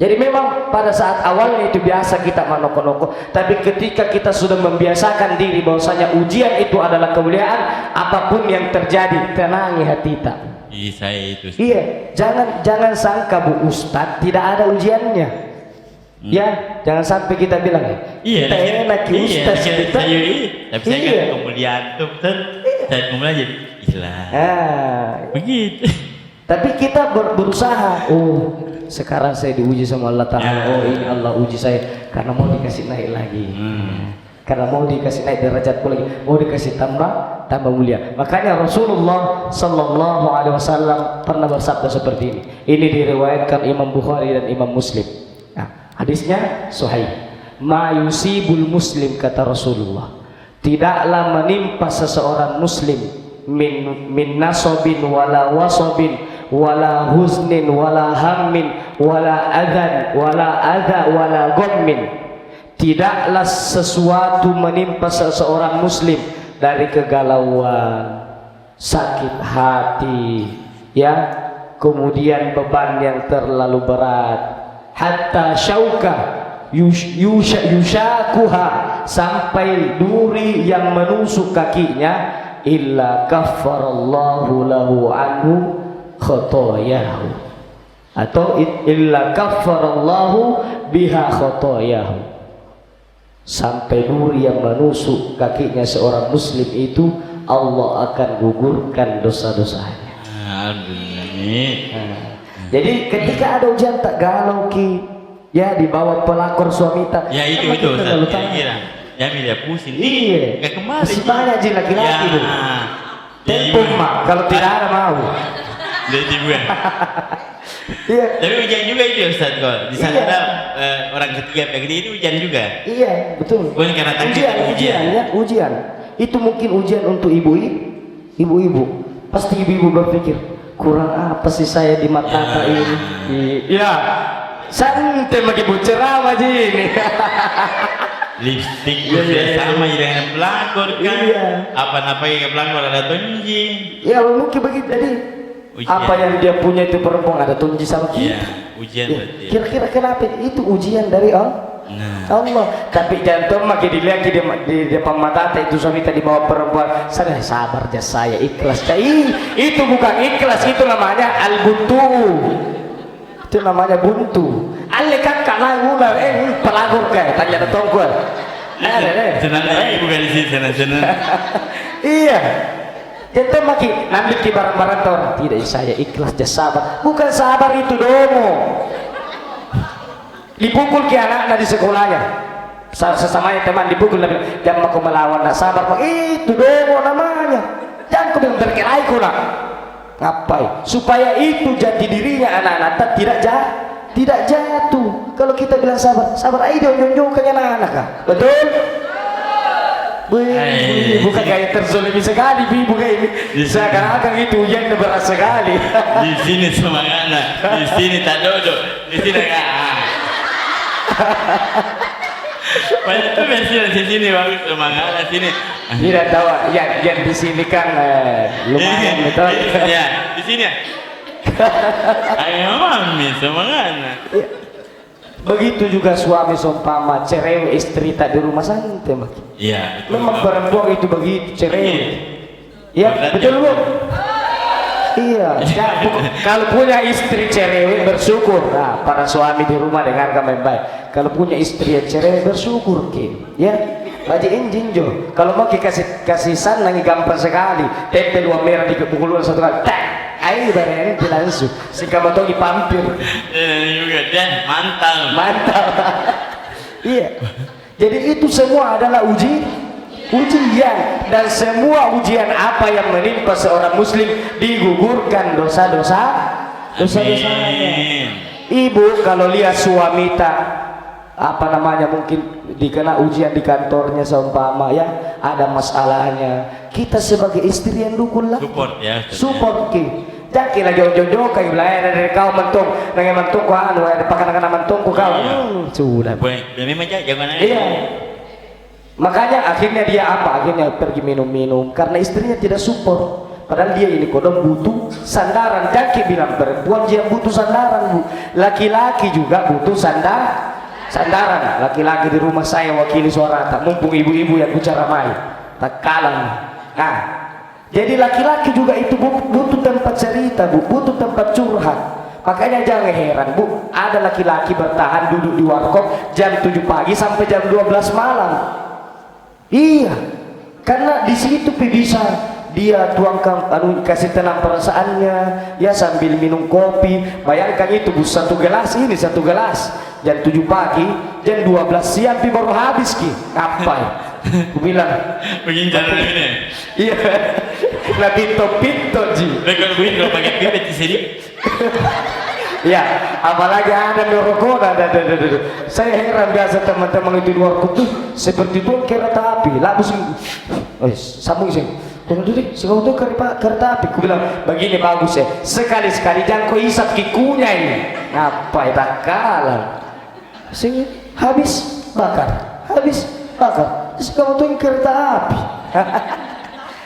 Jadi memang pada saat awalnya itu biasa kita manoko-noko, tapi ketika kita sudah membiasakan diri bahwasanya ujian itu adalah kemuliaan, apapun yang terjadi tenangi hati tak. Iya, saya itu. Iya, jangan sangka Bu Ustadz tidak ada ujiannya. Ya, jangan sampai kita bilang Iya, kita enak Ustadz kita. Tapi saya Iya. kan kemuliaan tuh, betul. Saya kemuliaan jadi Islam. Ah, Begitu. tapi kita berusaha. Oh, sekarang saya diuji sama Allah Ta'ala. Ya. Oh, ini Allah uji saya karena mau dikasih naik lagi. Karena mau dikasih naik derajatku lagi, mau dikasih tambah mulia. Makanya Rasulullah Sallallahu Alaihi Wasallam pernah bersabda seperti ini. Ini diriwayatkan Imam Bukhari dan Imam Muslim. Nah, hadisnya sahih. Ma yusibul muslim, kata Rasulullah, tidaklah menimpa seseorang muslim min nasobin wala wasobin wala huznin wala hammin wala adhan wala adha wala gommin. Tidaklah sesuatu menimpa seseorang muslim dari kegalauan, sakit hati, ya, kemudian beban yang terlalu berat, hatta syauka yushakuha, sampai duri yang menusuk kakinya, illa kaffarallahu lahu anhu khotoyahu, atau illa kaffarallahu biha khotoyahu. Sampai duri yang menusuk kakinya seorang muslim itu, Allah akan gugurkan dosa-dosanya. Alhamdulillah. Jadi ketika ada ujian tak galau ki, ya, dibawa pelakor suami tak. Ya itu kira-kira. Ya dia pusing. Iya. Kayak kemarin. Masih banyak jin laki-laki tuh. Tempo mak, kalau tidak ada mau. Jadi gue. Iya. Tapi ujian juga itu Ustaz kok. Di sana Iya. ada orang ketiga, ketiga itu ujian juga. Iya, betul. Bukan karena takdir, ujian, ya, ujian. Itu mungkin ujian untuk ibu-ibu. Pasti ibu-ibu berpikir, kurang apa sih saya di mata ini? Iya. Santai pakai bucerama aja ini. Lipstik sudah sama dengan pelakor kan. Iya. Apa-apa yang pelakor ada tunji. Ya mungkin begitu tadi. Ujian. Apa yang dia punya itu perempuan ada tunji sama kita. Iya, ujian Ya, berarti. kira-kira kenapa itu ujian dari Allah? Nah. Allah. Tapi jantung makin dilihat di depan mata itu suami tadi bawa perempuan. Saya sabar aja, saya ikhlas. Itu bukan ikhlas, itu namanya al-buntu. Itu namanya buntu. Alekan kalah gula pelagor kayak tanya datang gua. Senang lagi bukan di sini senang. Iya. Jantung makin ambil di barang-barang orang. Tidak, saya ikhlas aja, sabar. Bukan sabar itu domo. Dipukul ke anak-anak di sekolahnya, sesamanya teman dipukul, jangan aku melawan, nak sabar Pak. Itu domo namanya. Jangan kau bilang berkelahi kau nak. Ngapain? Supaya itu jadi dirinya anak-anak tidak jatuh. Kalau kita bilang sabar aja nyonjokkan anak-anak kan? Betul? Bukan kayak terzolimi sekali, ibu kayak ini. Seakan-akan itu ujian berat sekali. Di sini semangat, di sini tak duduk, di sini enggak. Banyak tuh versi di sini bagus semangat di sini. Tidak tahu, yang di sini kan lumayan betul. Ya, di sini. Ayo mami semangat. Begitu juga suami seumpama cerewet istri tak di rumah santai mak. Iya. Memang perempuan itu begitu cerewet. Ya betul bu. Iya. Kalau punya istri cerewet bersyukur. Nah, para suami di rumah dengarkan baik-baik. Kalau punya istri yang cerewet bersyukur ki. Ya. Baji injin jo. Kalau mau kasih sanang gampang sekali. Tempel uang merah dipukul satu kali. Tak. Ayo bareng langsung. Si kamu tahu dipampir. Juga deh, mantap. Iya. Jadi itu semua adalah ujian, dan semua ujian apa yang menimpa seorang muslim digugurkan dosa-dosanya. Ibu kalau lihat suami tak mungkin dikena ujian di kantornya seumpama ya ada masalahnya, kita sebagai istri yang dukun lah, Support ya. support ki. Jaki lagi ojo-ojo kayak bilang dari kau mentung, dengan mentung kau anu, ada pakan mentung kau. Sudah. Boleh, memang jangan Iya. Makanya akhirnya dia apa? Akhirnya pergi minum-minum karena istrinya tidak support. Padahal dia ini kodok butuh sandaran. Jaki bilang perempuan yang butuh sandaran, Bu. Laki-laki juga butuh sandaran. Laki-laki di rumah saya wakili suara tak mumpung ibu-ibu yang bicara mai. Tak kalah. Nah, jadi laki-laki juga itu butuh tempat cerita, Bu, butuh tempat curhat. Makanya jangan heran, Bu, ada laki-laki bertahan duduk di warkop jam 7 pagi sampai jam 12 malam. Iya, karena di situ bisa dia tuangkan kasih tenang perasaannya ya sambil minum kopi. Bayangkan itu, Bu, satu gelas jam 7 pagi, jam 12 siang baru habis ki. Apa ya? Aku bilang begini cara ini. iya, lah pinto ji. Kalau begini kalau pakai pipet di sini. Ya, apalagi ada merokok, saya heran biasa teman-teman itu di luar kutu seperti itu kereta api, lah pusing. Sambung sih. Tunggu dulu, sekarang tuh kereta api. Aku bilang begini bagus ya. Sekali-sekali jangan kau isap kikunya ini. Apa ya tak kalah? Sing habis bakar. Terus kamu tuh kereta api.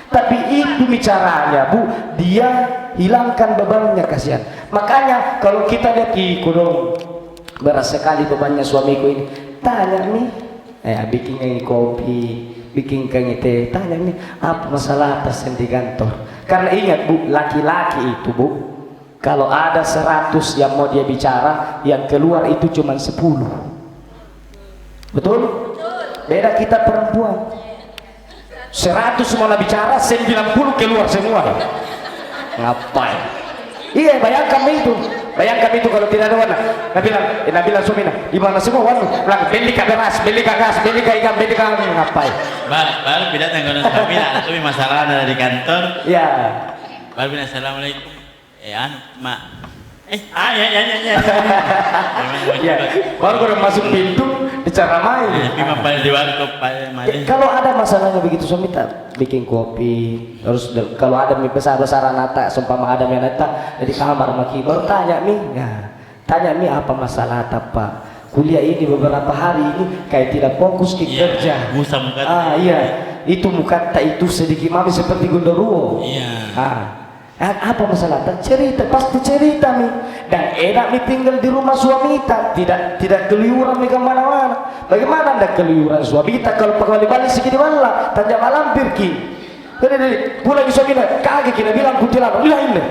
Tapi itu bicaranya, Bu, dia hilangkan bebannya, kasihan. Makanya kalau kita lihat di kodong beras sekali bebannya suamiku ini, tanya nih, bikin kopi, bikin teh, tanya nih apa masalah atas yang di kantor. Karena ingat, Bu, laki-laki itu, Bu, kalau ada 100 yang mau dia bicara, yang keluar itu cuma 10. Betul? Beda kita perempuan. 100 semua bicara, 90 keluar semua. Ngapain? Iya, bayangkan itu kalau tidak ada warna. Nabila suaminya, di mana semua warna? Bilang beli beras, beli gas, beli ikan, beli ngapain? Baru bila tanggungan suami ada tuh masalah ada di kantor. Iya. Baru bilang assalamualaikum. Mak. Ya, baru kalau masuk pintu bicara main. Di warkop Kalau ada masalahnya begitu suami tak bikin kopi, terus kalau ada mie besar-besaran nata, sumpama ada mie nata di kamar maki baru tanya mi apa masalah Pak? Kuliah ini beberapa hari ini kayak tidak fokus di kerja. Musa muka. Iya, itu muka tak itu sedikit mami seperti gondoruo. Iya. Apa masalah? Pasti cerita mi. Dan enak mi tinggal di rumah suami kita, tidak keluyuran mi kemana-mana. Bagaimana anda keluyuran suami kita kalau balik segini malah tanya malam pirki. Pulang suami kita kaget kita bilang kuntilanak ini.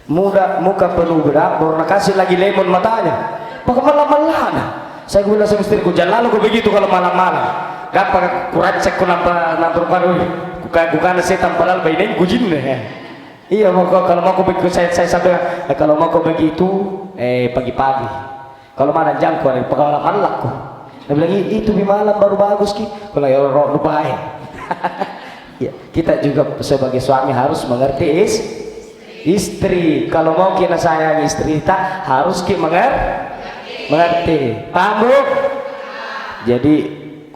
Muka penuh bedak, baru kasih lagi lemon matanya. Maka malam-malam. Saya bilang sama istriku, jangan lalu kau begitu kalau malam-malam. Gapa kuracek ku nampak bukan setan padahal bayinya gujin deh. Iya, kalau mau kau begitu saya sampai kalau mau kau begitu pagi-pagi. Kalau mana jangkau ada pengalaman laku. Dia bilang itu di malam baru bagus ki. Kalau ya roh lupa ya. Ya, kita juga sebagai suami harus mengerti istri. Kalau mau kita sayang istri kita harus kita mengerti. Paham, Bu? Jadi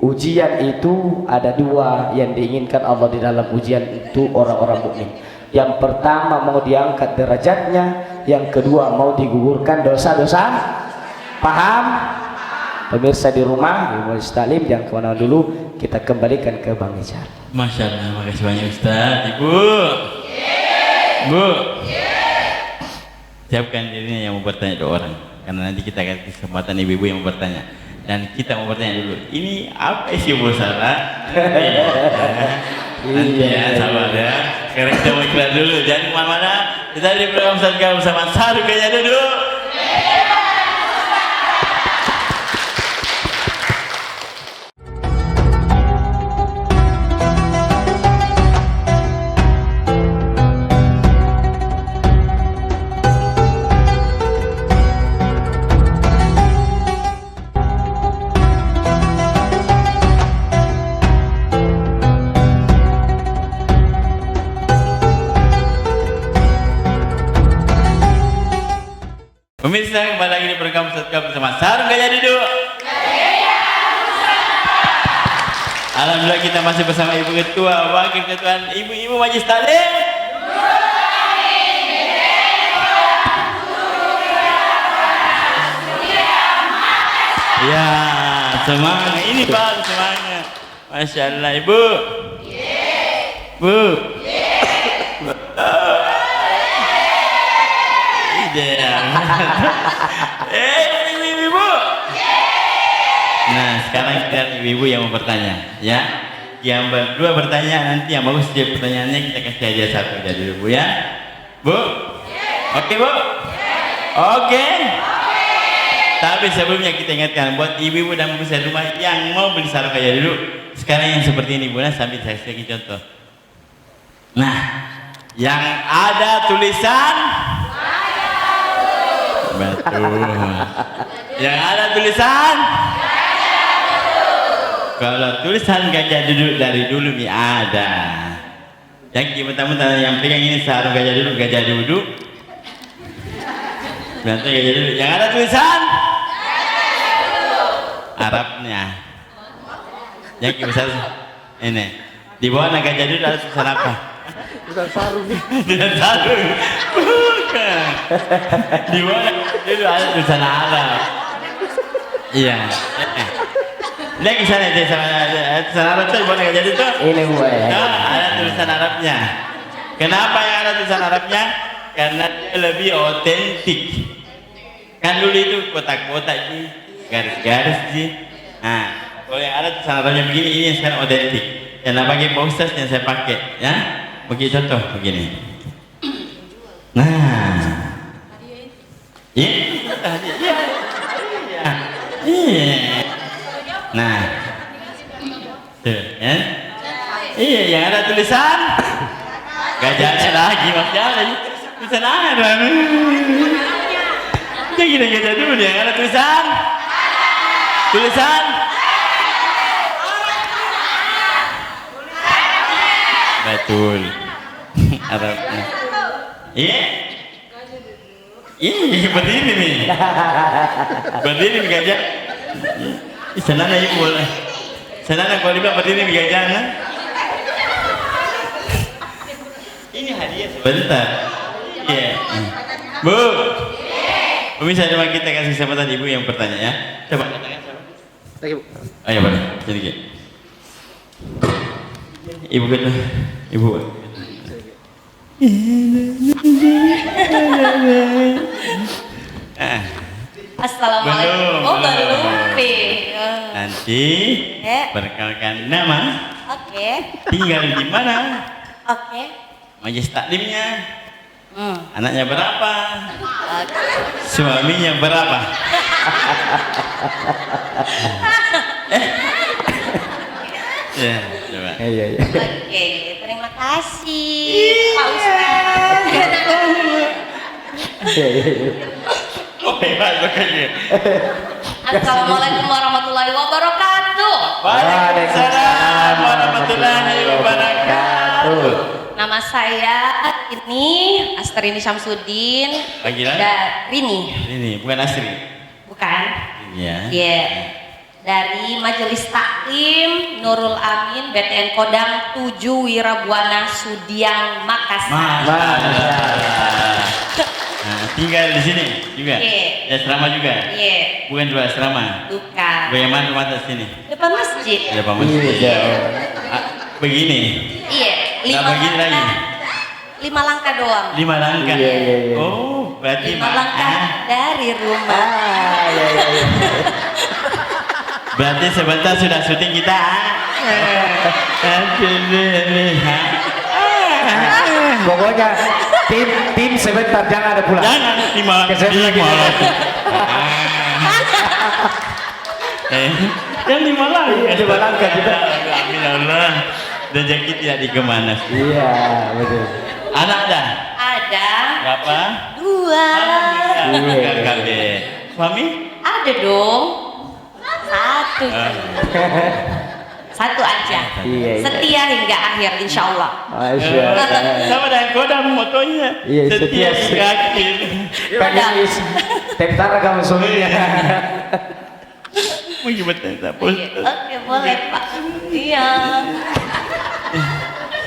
ujian itu ada 2 yang diinginkan Allah di dalam ujian itu orang-orang mukmin. Yang pertama mau diangkat derajatnya, yang kedua mau digugurkan dosa-dosa. Paham? Pemirsa di rumah, di Majelis Taklim jangan kemana dulu, kita kembalikan ke Bang Ijar. Masya Allah, makasih banyak Ustaz. Ibu, Bu, siapkan dirinya yang mau bertanya 2 orang, karena nanti kita akan kesempatan ibu-ibu yang mau bertanya. Dan kita mau bertanya dulu, ini apa isi busana? Nanti ya, sabar ya. Sekarang kita mau iklan dulu, jangan kemana-mana. Kita di program Ustaz Kau bersama Sarung Gajah Duduk. Pemirsa, kembali lagi di program Ustaz Kau bersama Sarung Gajah Duduk. Alhamdulillah kita masih bersama Ibu Ketua, Wakil Ketua, Ibu-Ibu Majelis Taklim. Ya, semangat. Ini Pak, semangat. Masya Allah, Ibu. Bu. Iya. Ibu. Nah, sekarang kita ibu-ibu yang mau bertanya, ya. Yang berdua bertanya, nanti yang bagus dia pertanyaannya kita kasih aja satu aja dulu, Bu ya. Bu? Oke, Bu? Oke. Tapi sebelumnya kita ingatkan buat ibu-ibu dan pemirsa rumah yang mau beli sarung kayak dulu. Sekarang yang seperti ini, Bu, nah, sambil saya kasih contoh. Nah, yang ada tulisan betul. Yang ada tulisan kalau tulisan gajah duduk dari dulu nih ada. Yang mentah-mentah yang pegang ini sarung gajah duduk, gajah duduk. Berarti gajah duduk. Yang ada tulisan Arabnya. Yang besar ini. Di bawah gajah duduk ada tulisan apa? Bukan sarung. Bukan sarung. Bukan. Di bawah dulu ada tulisan Arab. Iya. Lihat ke sana deh, tulisan Arab tuh bukan gajah duduk. Ini gue. Nah, ada tulisan Arabnya. Kenapa yang ada tulisan Arabnya? Karena dia lebih otentik. Kan dulu itu kotak-kotak sih, garis-garis sih. Nah, kalau yang ada tulisan Arabnya begini, ini yang sekarang otentik. Yang pakai Pak Ustaz yang saya pakai, ya. Bagi contoh begini. Nah, ini, iya. Nah, tuh, ya. Iya, yang ada tulisan gajahnya lagi, maksudnya tulisan Arab. Kita kira gajah dulu yang ada tulisan betul. Arabnya. Iya. Iya, berdiri nih. Berdiri nih gajah. Senang ibu boleh. Senang kalau dibilang berdiri nih gajah. Nah. Ini hadiah sebentar. Iya. Bu. Pemirsa coba kita kasih kesempatan ibu yang bertanya ya. Coba. Ayo boleh. Sedikit. Ibu kita. Ibu. Assalamualaikum. Oh, belum. Nanti perkenalkan nama. Oke. Tinggal di mana? Oke. Majelis taklimnya. Anaknya berapa? Suaminya berapa? Ya, coba. Iya. Oke, terima kasih Pak Ustaz. Oh, hebat kayaknya. Assalamualaikum warahmatullahi wabarakatuh. Waalaikumsalam warahmatullahi wabarakatuh. Nama saya ini Astrini Syamsuddin. Panggilan? Rini. Ini bukan Asri. Bukan. Iya. Iya. Dari Majelis Taklim Nurul Amin BTN Kodam 7 Wirabuana Sudiang Makassar. Nah, tinggal di sini juga. Iya. Ya, asrama juga. Iya. Bukan dua asrama. Bukan. Bagaimana rumah atas sini? Depan masjid. Depan masjid. Iya. Begini. Iya. Nggak begini lagi. 5 langkah doang. 5 langkah. Iya. Oh, berarti 5 langkah dari rumah. Iya. Berarti sebentar sudah syuting kita. Pokoknya tim sebentar jangan ada pulang. Jangan 5 Yang 5 langkah. Iya, 5 langkah kita. Amin Allah. Rezeki tidak dikemana. Iya, betul. Anak ada? Ada. Berapa? 2. Alhamdulillah. Kakak. Suami? Ada dong. 1. Satu aja. Iya. Setia hingga akhir insya Allah. Masya Allah. Sama dengan kodam motonya. Iya, setia setia. hingga akhir. Pengen tentara kamu suaminya. Mungkin betul tak Oke, boleh Pak. Iya.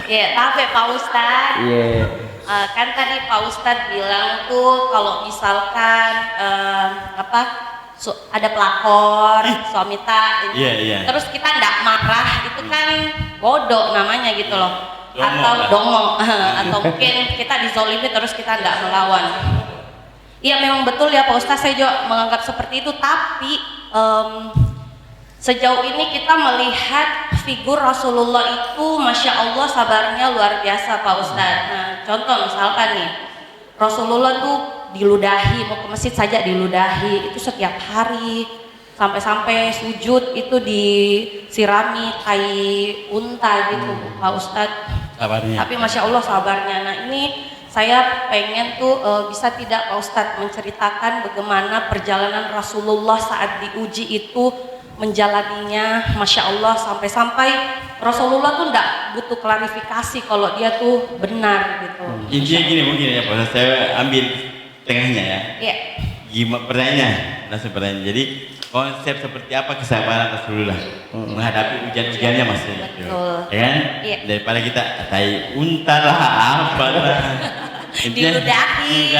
Iya, tapi Pak Ustadz. Iya. Kan tadi Pak Ustadz bilang tuh kalau misalkan ada pelakor, suami tak, Iya, iya. terus kita nggak marah, itu kan bodoh namanya gitu loh. Dongo, Atau kan? dongo, atau mungkin kita dizolimi terus kita nggak melawan. Iya memang betul ya Pak Ustadz, saya juga menganggap seperti itu, tapi sejauh ini kita melihat figur Rasulullah itu Masya Allah sabarnya luar biasa Pak Ustadz. Nah contoh misalkan nih, Rasulullah tuh diludahi, mau ke masjid saja diludahi, itu setiap hari, sampai-sampai sujud itu disirami tai unta gitu Pak Ustadz. Sabarnya. Tapi Masya Allah sabarnya. Nah ini saya pengen tuh bisa tidak Pak Ustadz menceritakan bagaimana perjalanan Rasulullah saat diuji itu menjalaninya, Masya Allah, sampai-sampai Rasulullah tuh enggak butuh klarifikasi kalau dia tuh benar gitu. Intinya gini mungkin ya Pak, saya ambil tengahnya ya. Iya. Gimana pertanyaannya? Langsung pertanyaan. Jadi konsep seperti apa kesabaran Rasulullah menghadapi ujian-ujiannya maksudnya gitu. Betul. Ya kan? Iya. Daripada kita tai unta lah apa lah. Diludahi.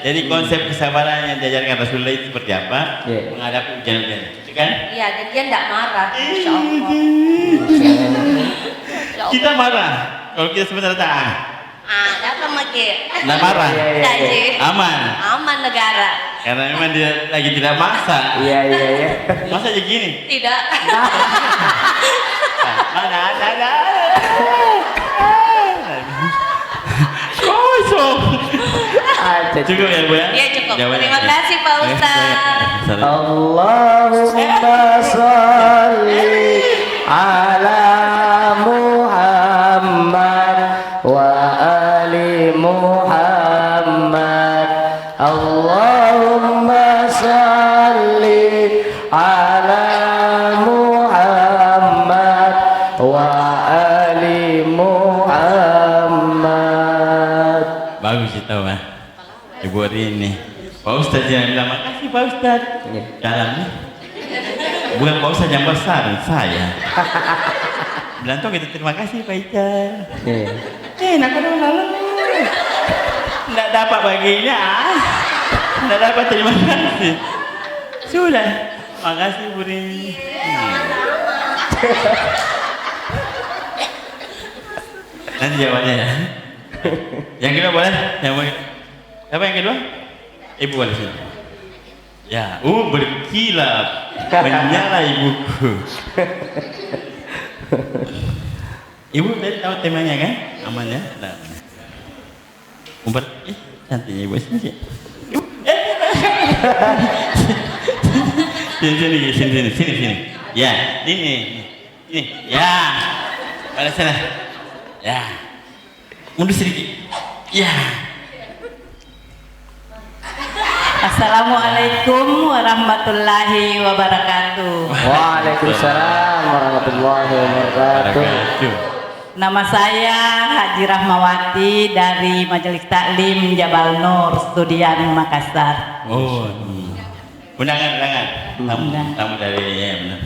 Jadi konsep kesabaran yang diajarkan Rasulullah itu seperti apa? Iya. Menghadapi ujian-ujian. Itu kan? Iya, dan dia enggak marah, Masya Allah. Masya Allah. Kita marah. Kalau kita sebenarnya tak Datang lagi. Nggak marah. Jadi Aman. aman negara. Karena memang dia lagi tidak masak. Iya. Masa aja gini. Tidak. Mana ada. Kosong. Cukup ya Bu ya? Iya cukup. Jawabannya. Terima kasih Pak Ustadz. Allahumma salli ala Muhammad wa ali Muhammad. Allahumma salli ala Muhammad wa ali Muhammad. Bagus itu Pak. Ibu Rini. Pak Ustadz yang bilang makasih Pak Ustadz. Iya. Jalan. Bukan Pak Ustadz yang besar, saya. Bilang tuh gitu, terima kasih Pak Ica. Iya. Nak dong lalu. Nggak dapat baginya. Nggak dapat terima kasih. Sudah. Makasih Bu Rini. Nanti jawabannya ya. Yang kedua boleh? Yang boleh. Apa yang kedua? Ibu boleh sini. Ya, berkilat, menyala ibuku. Ibu tadi tahu temanya kan? Aman ya? Nah. Cantiknya ibu sini. Sini. Ya, ini. Ya. Pada sana. Ya. Mundur sedikit. Ya. Assalamualaikum warahmatullahi wabarakatuh. Waalaikumsalam warahmatullahi wabarakatuh. Nama saya Haji Rahmawati dari Majelis Taklim Jabal Nur, Studian Makassar. Undangan. Tamu dari ya benar.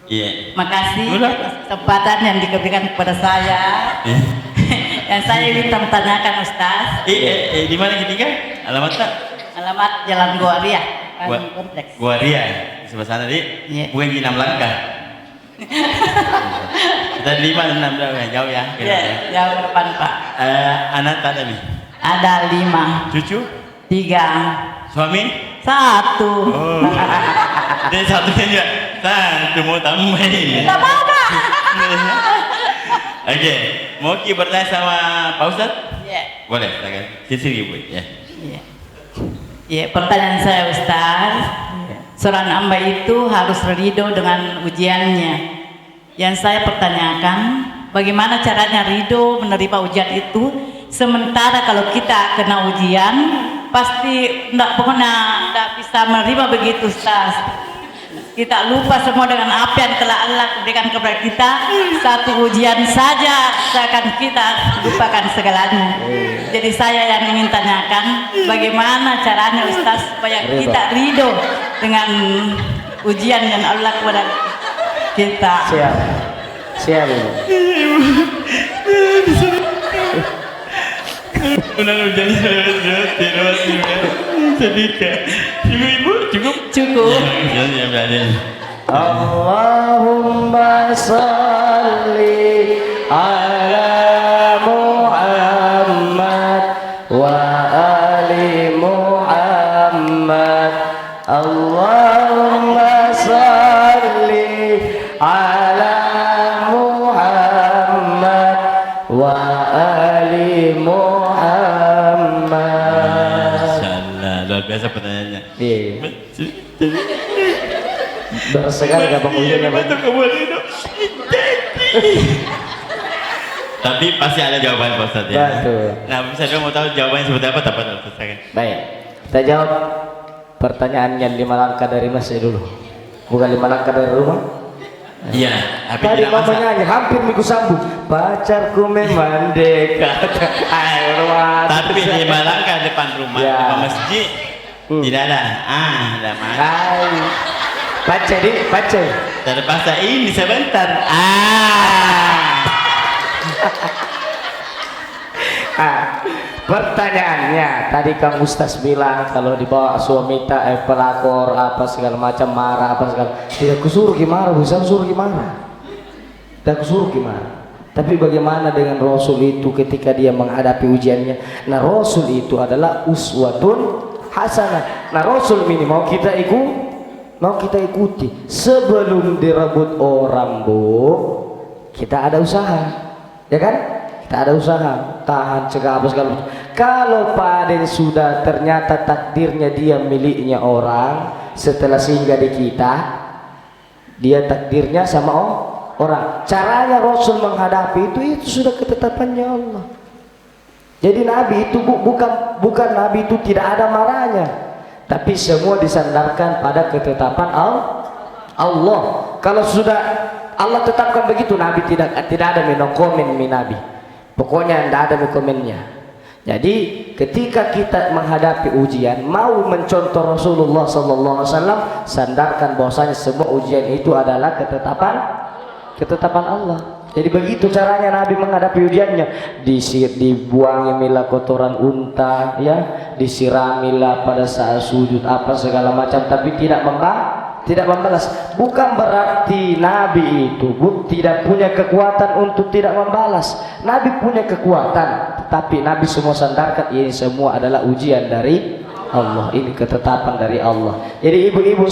Iya. Makasih atas kesempatan yang diberikan kepada saya. Yang saya ingin tanyakan Ustaz. Di mana kita tinggal? Alamat tak? Alamat Jalan Goaria, Gua, Kompleks. Gua Ria, di sebelah sana di. Iya. Bukan di 6 langkah. Kita 5 6 jauh ya. Iya, jauh depan Pak. Anak tak ada nih. Ada 5, Cucu? 3, Suami? 1. Oh. Dia satunya juga. Satu mau tambahin. Tidak apa-apa. Oke, mau Ki bertanya sama Pak Ustadz? Iya. Boleh, silakan. Sini Ibu ya. Iya. Iya, pertanyaan saya Ustaz. Seorang hamba itu harus ridho dengan ujiannya. Yang saya pertanyakan, bagaimana caranya ridho menerima ujian itu? Sementara kalau kita kena ujian, pasti tidak bisa menerima begitu Ustaz. Kita lupa semua dengan apa yang telah Allah berikan kepada kita. Satu ujian saja seakan kita lupakan segalanya. Jadi saya yang ingin tanyakan, bagaimana caranya Ustaz supaya kita ridho dengan ujian yang Allah kepada kita. Siap Ibu. Udah ujian sedikit. Ibu cukup. maju. Allahumma salli ala Muhammad wa ali Muhammad. Allahumma salli ala Muhammad wa ali Muhammad. Masyaallah, luar biasa pertanyaannya. Iya. Beres sekali gak pengujiannya Pak? Tapi pasti ada jawaban Pak Ustadz ya. Betul. Nah, bisa dong mau tahu jawabannya seperti apa? Dapat Ustadz. Baik, kita jawab pertanyaannya 5 langkah dari masjid dulu. Bukan 5 langkah dari rumah. Iya, tapi Tadi tidak masalah. mamanya hampir minggu sambung. Pacarku memang dekat. Ayo rumah. Tapi 5 langkah depan rumah, Ya. depan masjid tidak ada. Ada mas. Hai. Baca di, baca. Terpaksa ini sebentar. Pertanyaannya tadi Kang Ustaz bilang kalau dibawa suami pelakor apa segala macam marah apa segala. Tidak kusuruh gimana, bisa suruh gimana? Tidak kusuruh gimana? Tapi bagaimana dengan Rasul itu ketika dia menghadapi ujiannya? Nah, Rasul itu adalah uswatun hasanah. Nah, Rasul ini mau kita ikuti. Sebelum direbut orang, Bu, kita ada usaha. Ya kan? Kita ada usaha, tahan, cegah apa segala macam. Kalau Paden sudah ternyata takdirnya dia miliknya orang, setelah singgah di kita, dia takdirnya sama orang. Caranya Rasul menghadapi itu sudah ketetapannya Allah. Jadi Nabi itu bukan Nabi itu tidak ada marahnya, tapi semua disandarkan pada ketetapan Allah. Kalau sudah Allah tetapkan begitu, Nabi tidak ada menokomen Nabi. Pokoknya tidak ada komennya. Jadi ketika kita menghadapi ujian, mau mencontoh Rasulullah SAW, sandarkan bahwasanya semua ujian itu adalah ketetapan Allah. Jadi begitu caranya Nabi menghadapi ujiannya. Dibuangi mila kotoran unta, ya, disiramilah pada saat sujud apa segala macam, tapi tidak membalas. Bukan berarti Nabi itu tidak punya kekuatan untuk tidak membalas. Nabi punya kekuatan, tapi Nabi semua sandarkan ini semua adalah ujian dari Allah. Ini ketetapan dari Allah. Jadi ibu-ibu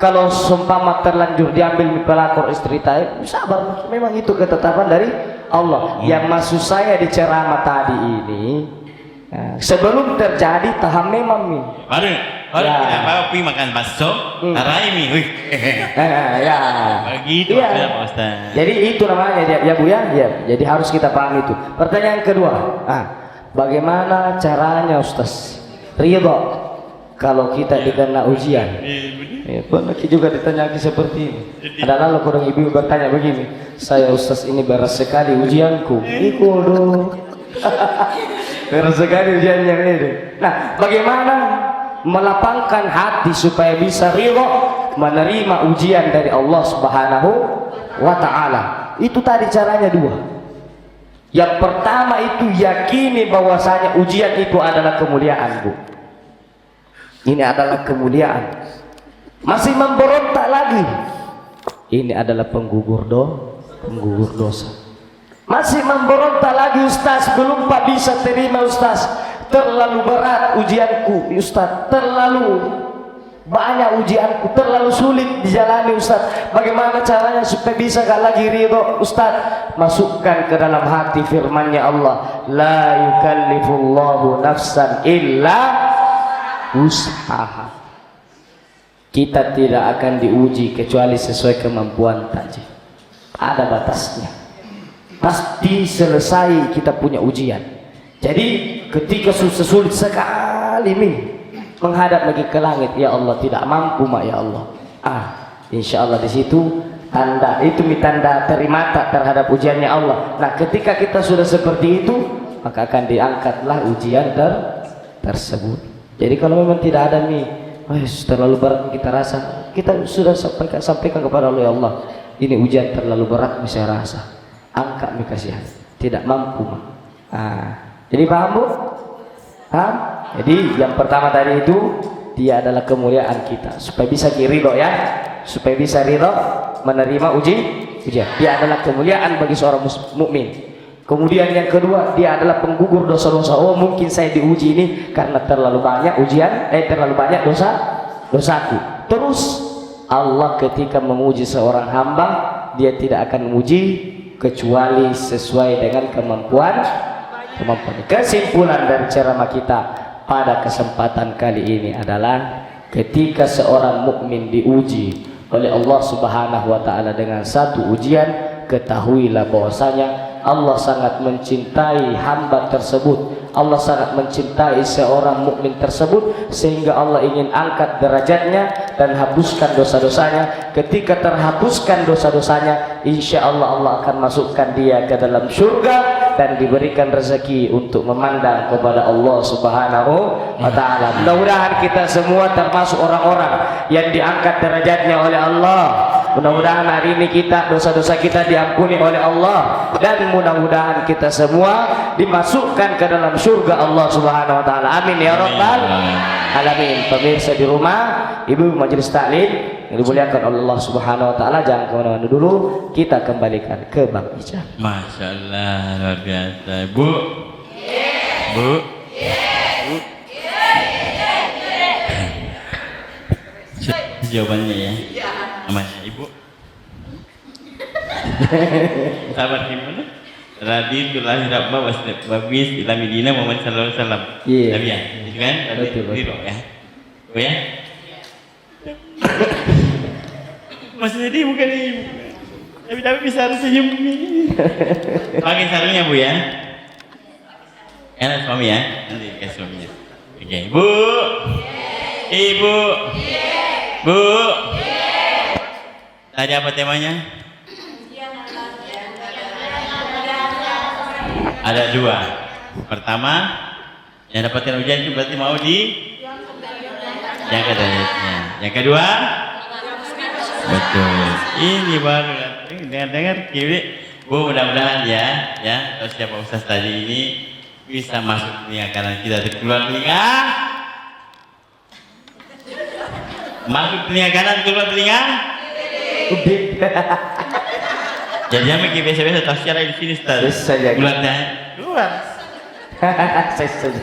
kalau seumpama terlanjur diambil pelakor istri saya, sabar, memang itu ketetapan dari Allah. Yang maksud saya di ceramah tadi ini, sebelum terjadi tahap memang nih. Baru kita bawa pergi makan bakso, tarai mie. Ya. Begitu Iya. Pak Ustaz. Jadi itu namanya ya Bu ya. Ya. Jadi harus kita paham itu. Pertanyaan kedua, bagaimana caranya Ustaz ridho kalau kita dikena ujian? Ya, pernah juga ditanya seperti ini. Ada lalu kurang ibu bertanya begini, saya Ustaz ini berat sekali ujianku. Ikut dong. Berat sekali ujiannya ini. Nah, bagaimana melapangkan hati supaya bisa ridho menerima ujian dari Allah Subhanahu wa Ta'ala? Itu tadi caranya dua. Yang pertama itu yakini bahwasanya ujian itu adalah kemuliaan, Bu. Ini adalah kemuliaan. Masih memberontak lagi, ini adalah penggugur dosa. Masih memberontak lagi, Ustaz, belum Pak bisa terima Ustaz, terlalu berat ujianku Ustaz, terlalu banyak ujianku, terlalu sulit dijalani Ustaz. Bagaimana caranya supaya bisa gak lagi ridho Ustaz? Masukkan ke dalam hati firman-Nya Allah, la yukallifullahu nafsan illa usaha. Kita tidak akan diuji kecuali sesuai kemampuan saja. Ada batasnya. Pasti selesai kita punya ujian. Jadi ketika sulit sekali menghadap lagi ke langit, ya Allah tidak mampu mak ya Allah. Insya Allah di situ tanda terima terhadap ujiannya Allah. Nah ketika kita sudah seperti itu, maka akan diangkatlah ujian tersebut. Jadi kalau memang tidak ada terlalu berat kita rasa, kita sudah sampaikan kepada Allah, ya Allah, ini ujian terlalu berat saya rasa, angkat kasihan, tidak mampu. Jadi paham Bu? Paham? Jadi yang pertama tadi itu dia adalah kemuliaan kita. Supaya bisa ridho ya, supaya bisa ridho menerima ujian. Dia adalah kemuliaan bagi seorang mukmin. Kemudian yang kedua, dia adalah penggugur dosa-dosa. Oh, mungkin saya diuji ini karena terlalu banyak terlalu banyak dosaku. Terus Allah ketika menguji seorang hamba, dia tidak akan menguji kecuali sesuai dengan kemampuan. Kesimpulan dari ceramah kita pada kesempatan kali ini adalah ketika seorang mukmin diuji oleh Allah Subhanahu wa taala dengan satu ujian, ketahuilah bahwasanya Allah sangat mencintai hamba tersebut. Allah sangat mencintai seorang mukmin tersebut sehingga Allah ingin angkat derajatnya dan hapuskan dosa-dosanya. Ketika terhapuskan dosa-dosanya, insya Allah Allah akan masukkan dia ke dalam surga dan diberikan rezeki untuk memandang kepada Allah Subhanahu wa taala. Mudah-mudahan kita semua termasuk orang-orang yang diangkat derajatnya oleh Allah. Mudah-mudahan hari ini dosa-dosa kita diampuni oleh Allah, dan mudah-mudahan kita semua dimasukkan ke dalam surga Allah Subhanahu wa taala. Amin ya rabbal alamin. Pemirsa di rumah, ibu majelis taklim yang dimuliakan oleh Allah Subhanahu wa taala, jangan kemana-mana dulu, kita kembalikan ke Bang Ican. Masya Allah, luar biasa. Bu, Bu, Bu. Jawabannya ya, namanya Ibu. Sahabat gimana? Raditu lahi rabba wasnabis ila Medina Muhammad sallallahu alaihi wasallam. Iya. Tapi ya, itu kan? Betul. Ya. Oh ya? Masih sedih bukan ibu. Tapi bisa harus senyum. Pakai sarungnya Bu ya. Enak suami ya, nanti kasih suaminya. Oke, Bu. Ibu. Bu. Tadi apa temanya? Ada dua. Pertama, yang dapatkan ujian itu berarti mau yang derajatnya. Yang kedua, betul. Ini baru dengar kiri. Bu, mudah-mudahan ya, terus siapa ustaz tadi ini bisa masuk telinga kanan kita, keluar telinga. Masuk telinga kanan, keluar telinga. Jadi jangan biasa-biasa tafsirnya di sini Ustaz. Bulatnya keluar.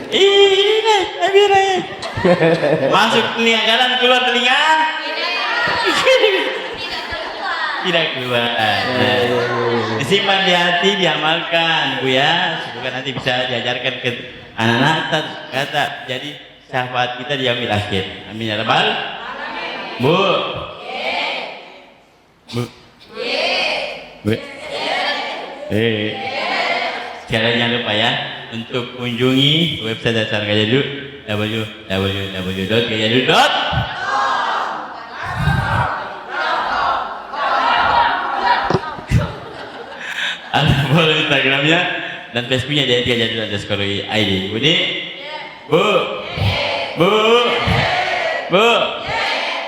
Ini biar aja. Masuk telinga kanan, keluar telinga. Tidak keluar. Disimpan di hati, diamalkan Bu ya. Semoga nanti bisa diajarkan ke anak-anak kata. Jadi syafaat kita diambil akhir. Amin ya rabbal. Bu. Bu. Bu. Jangan lupa ya untuk kunjungi website Dasar Gajah Duduk www.gajahduduk.com. Ada follow Instagramnya dan Facebooknya jadi @gajahduduk_id. Bu,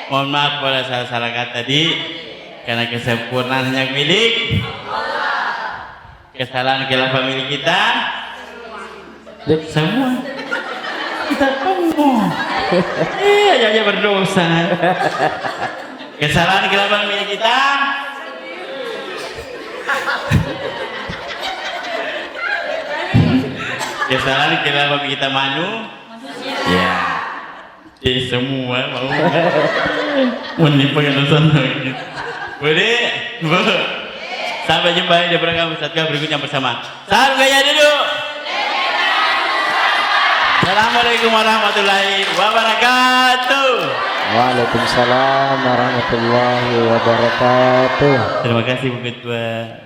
mohon maaf pada salah-salah kata tadi, karena kesempurnaan hanya milik kesalahan khilafah milik kita semua. Kita semua hanya berdosa. Kesalahan khilafah milik kita kesalahan khilafah milik kita ya. Jadi semua mau menimpakan dosa lagi. Boleh, Bu. Sampai jumpa di program Ustaz berikutnya bersama Sarung Gajah Duduk. Assalamualaikum warahmatullahi wabarakatuh. Waalaikumsalam warahmatullahi wabarakatuh. Terima kasih Bu Ketua.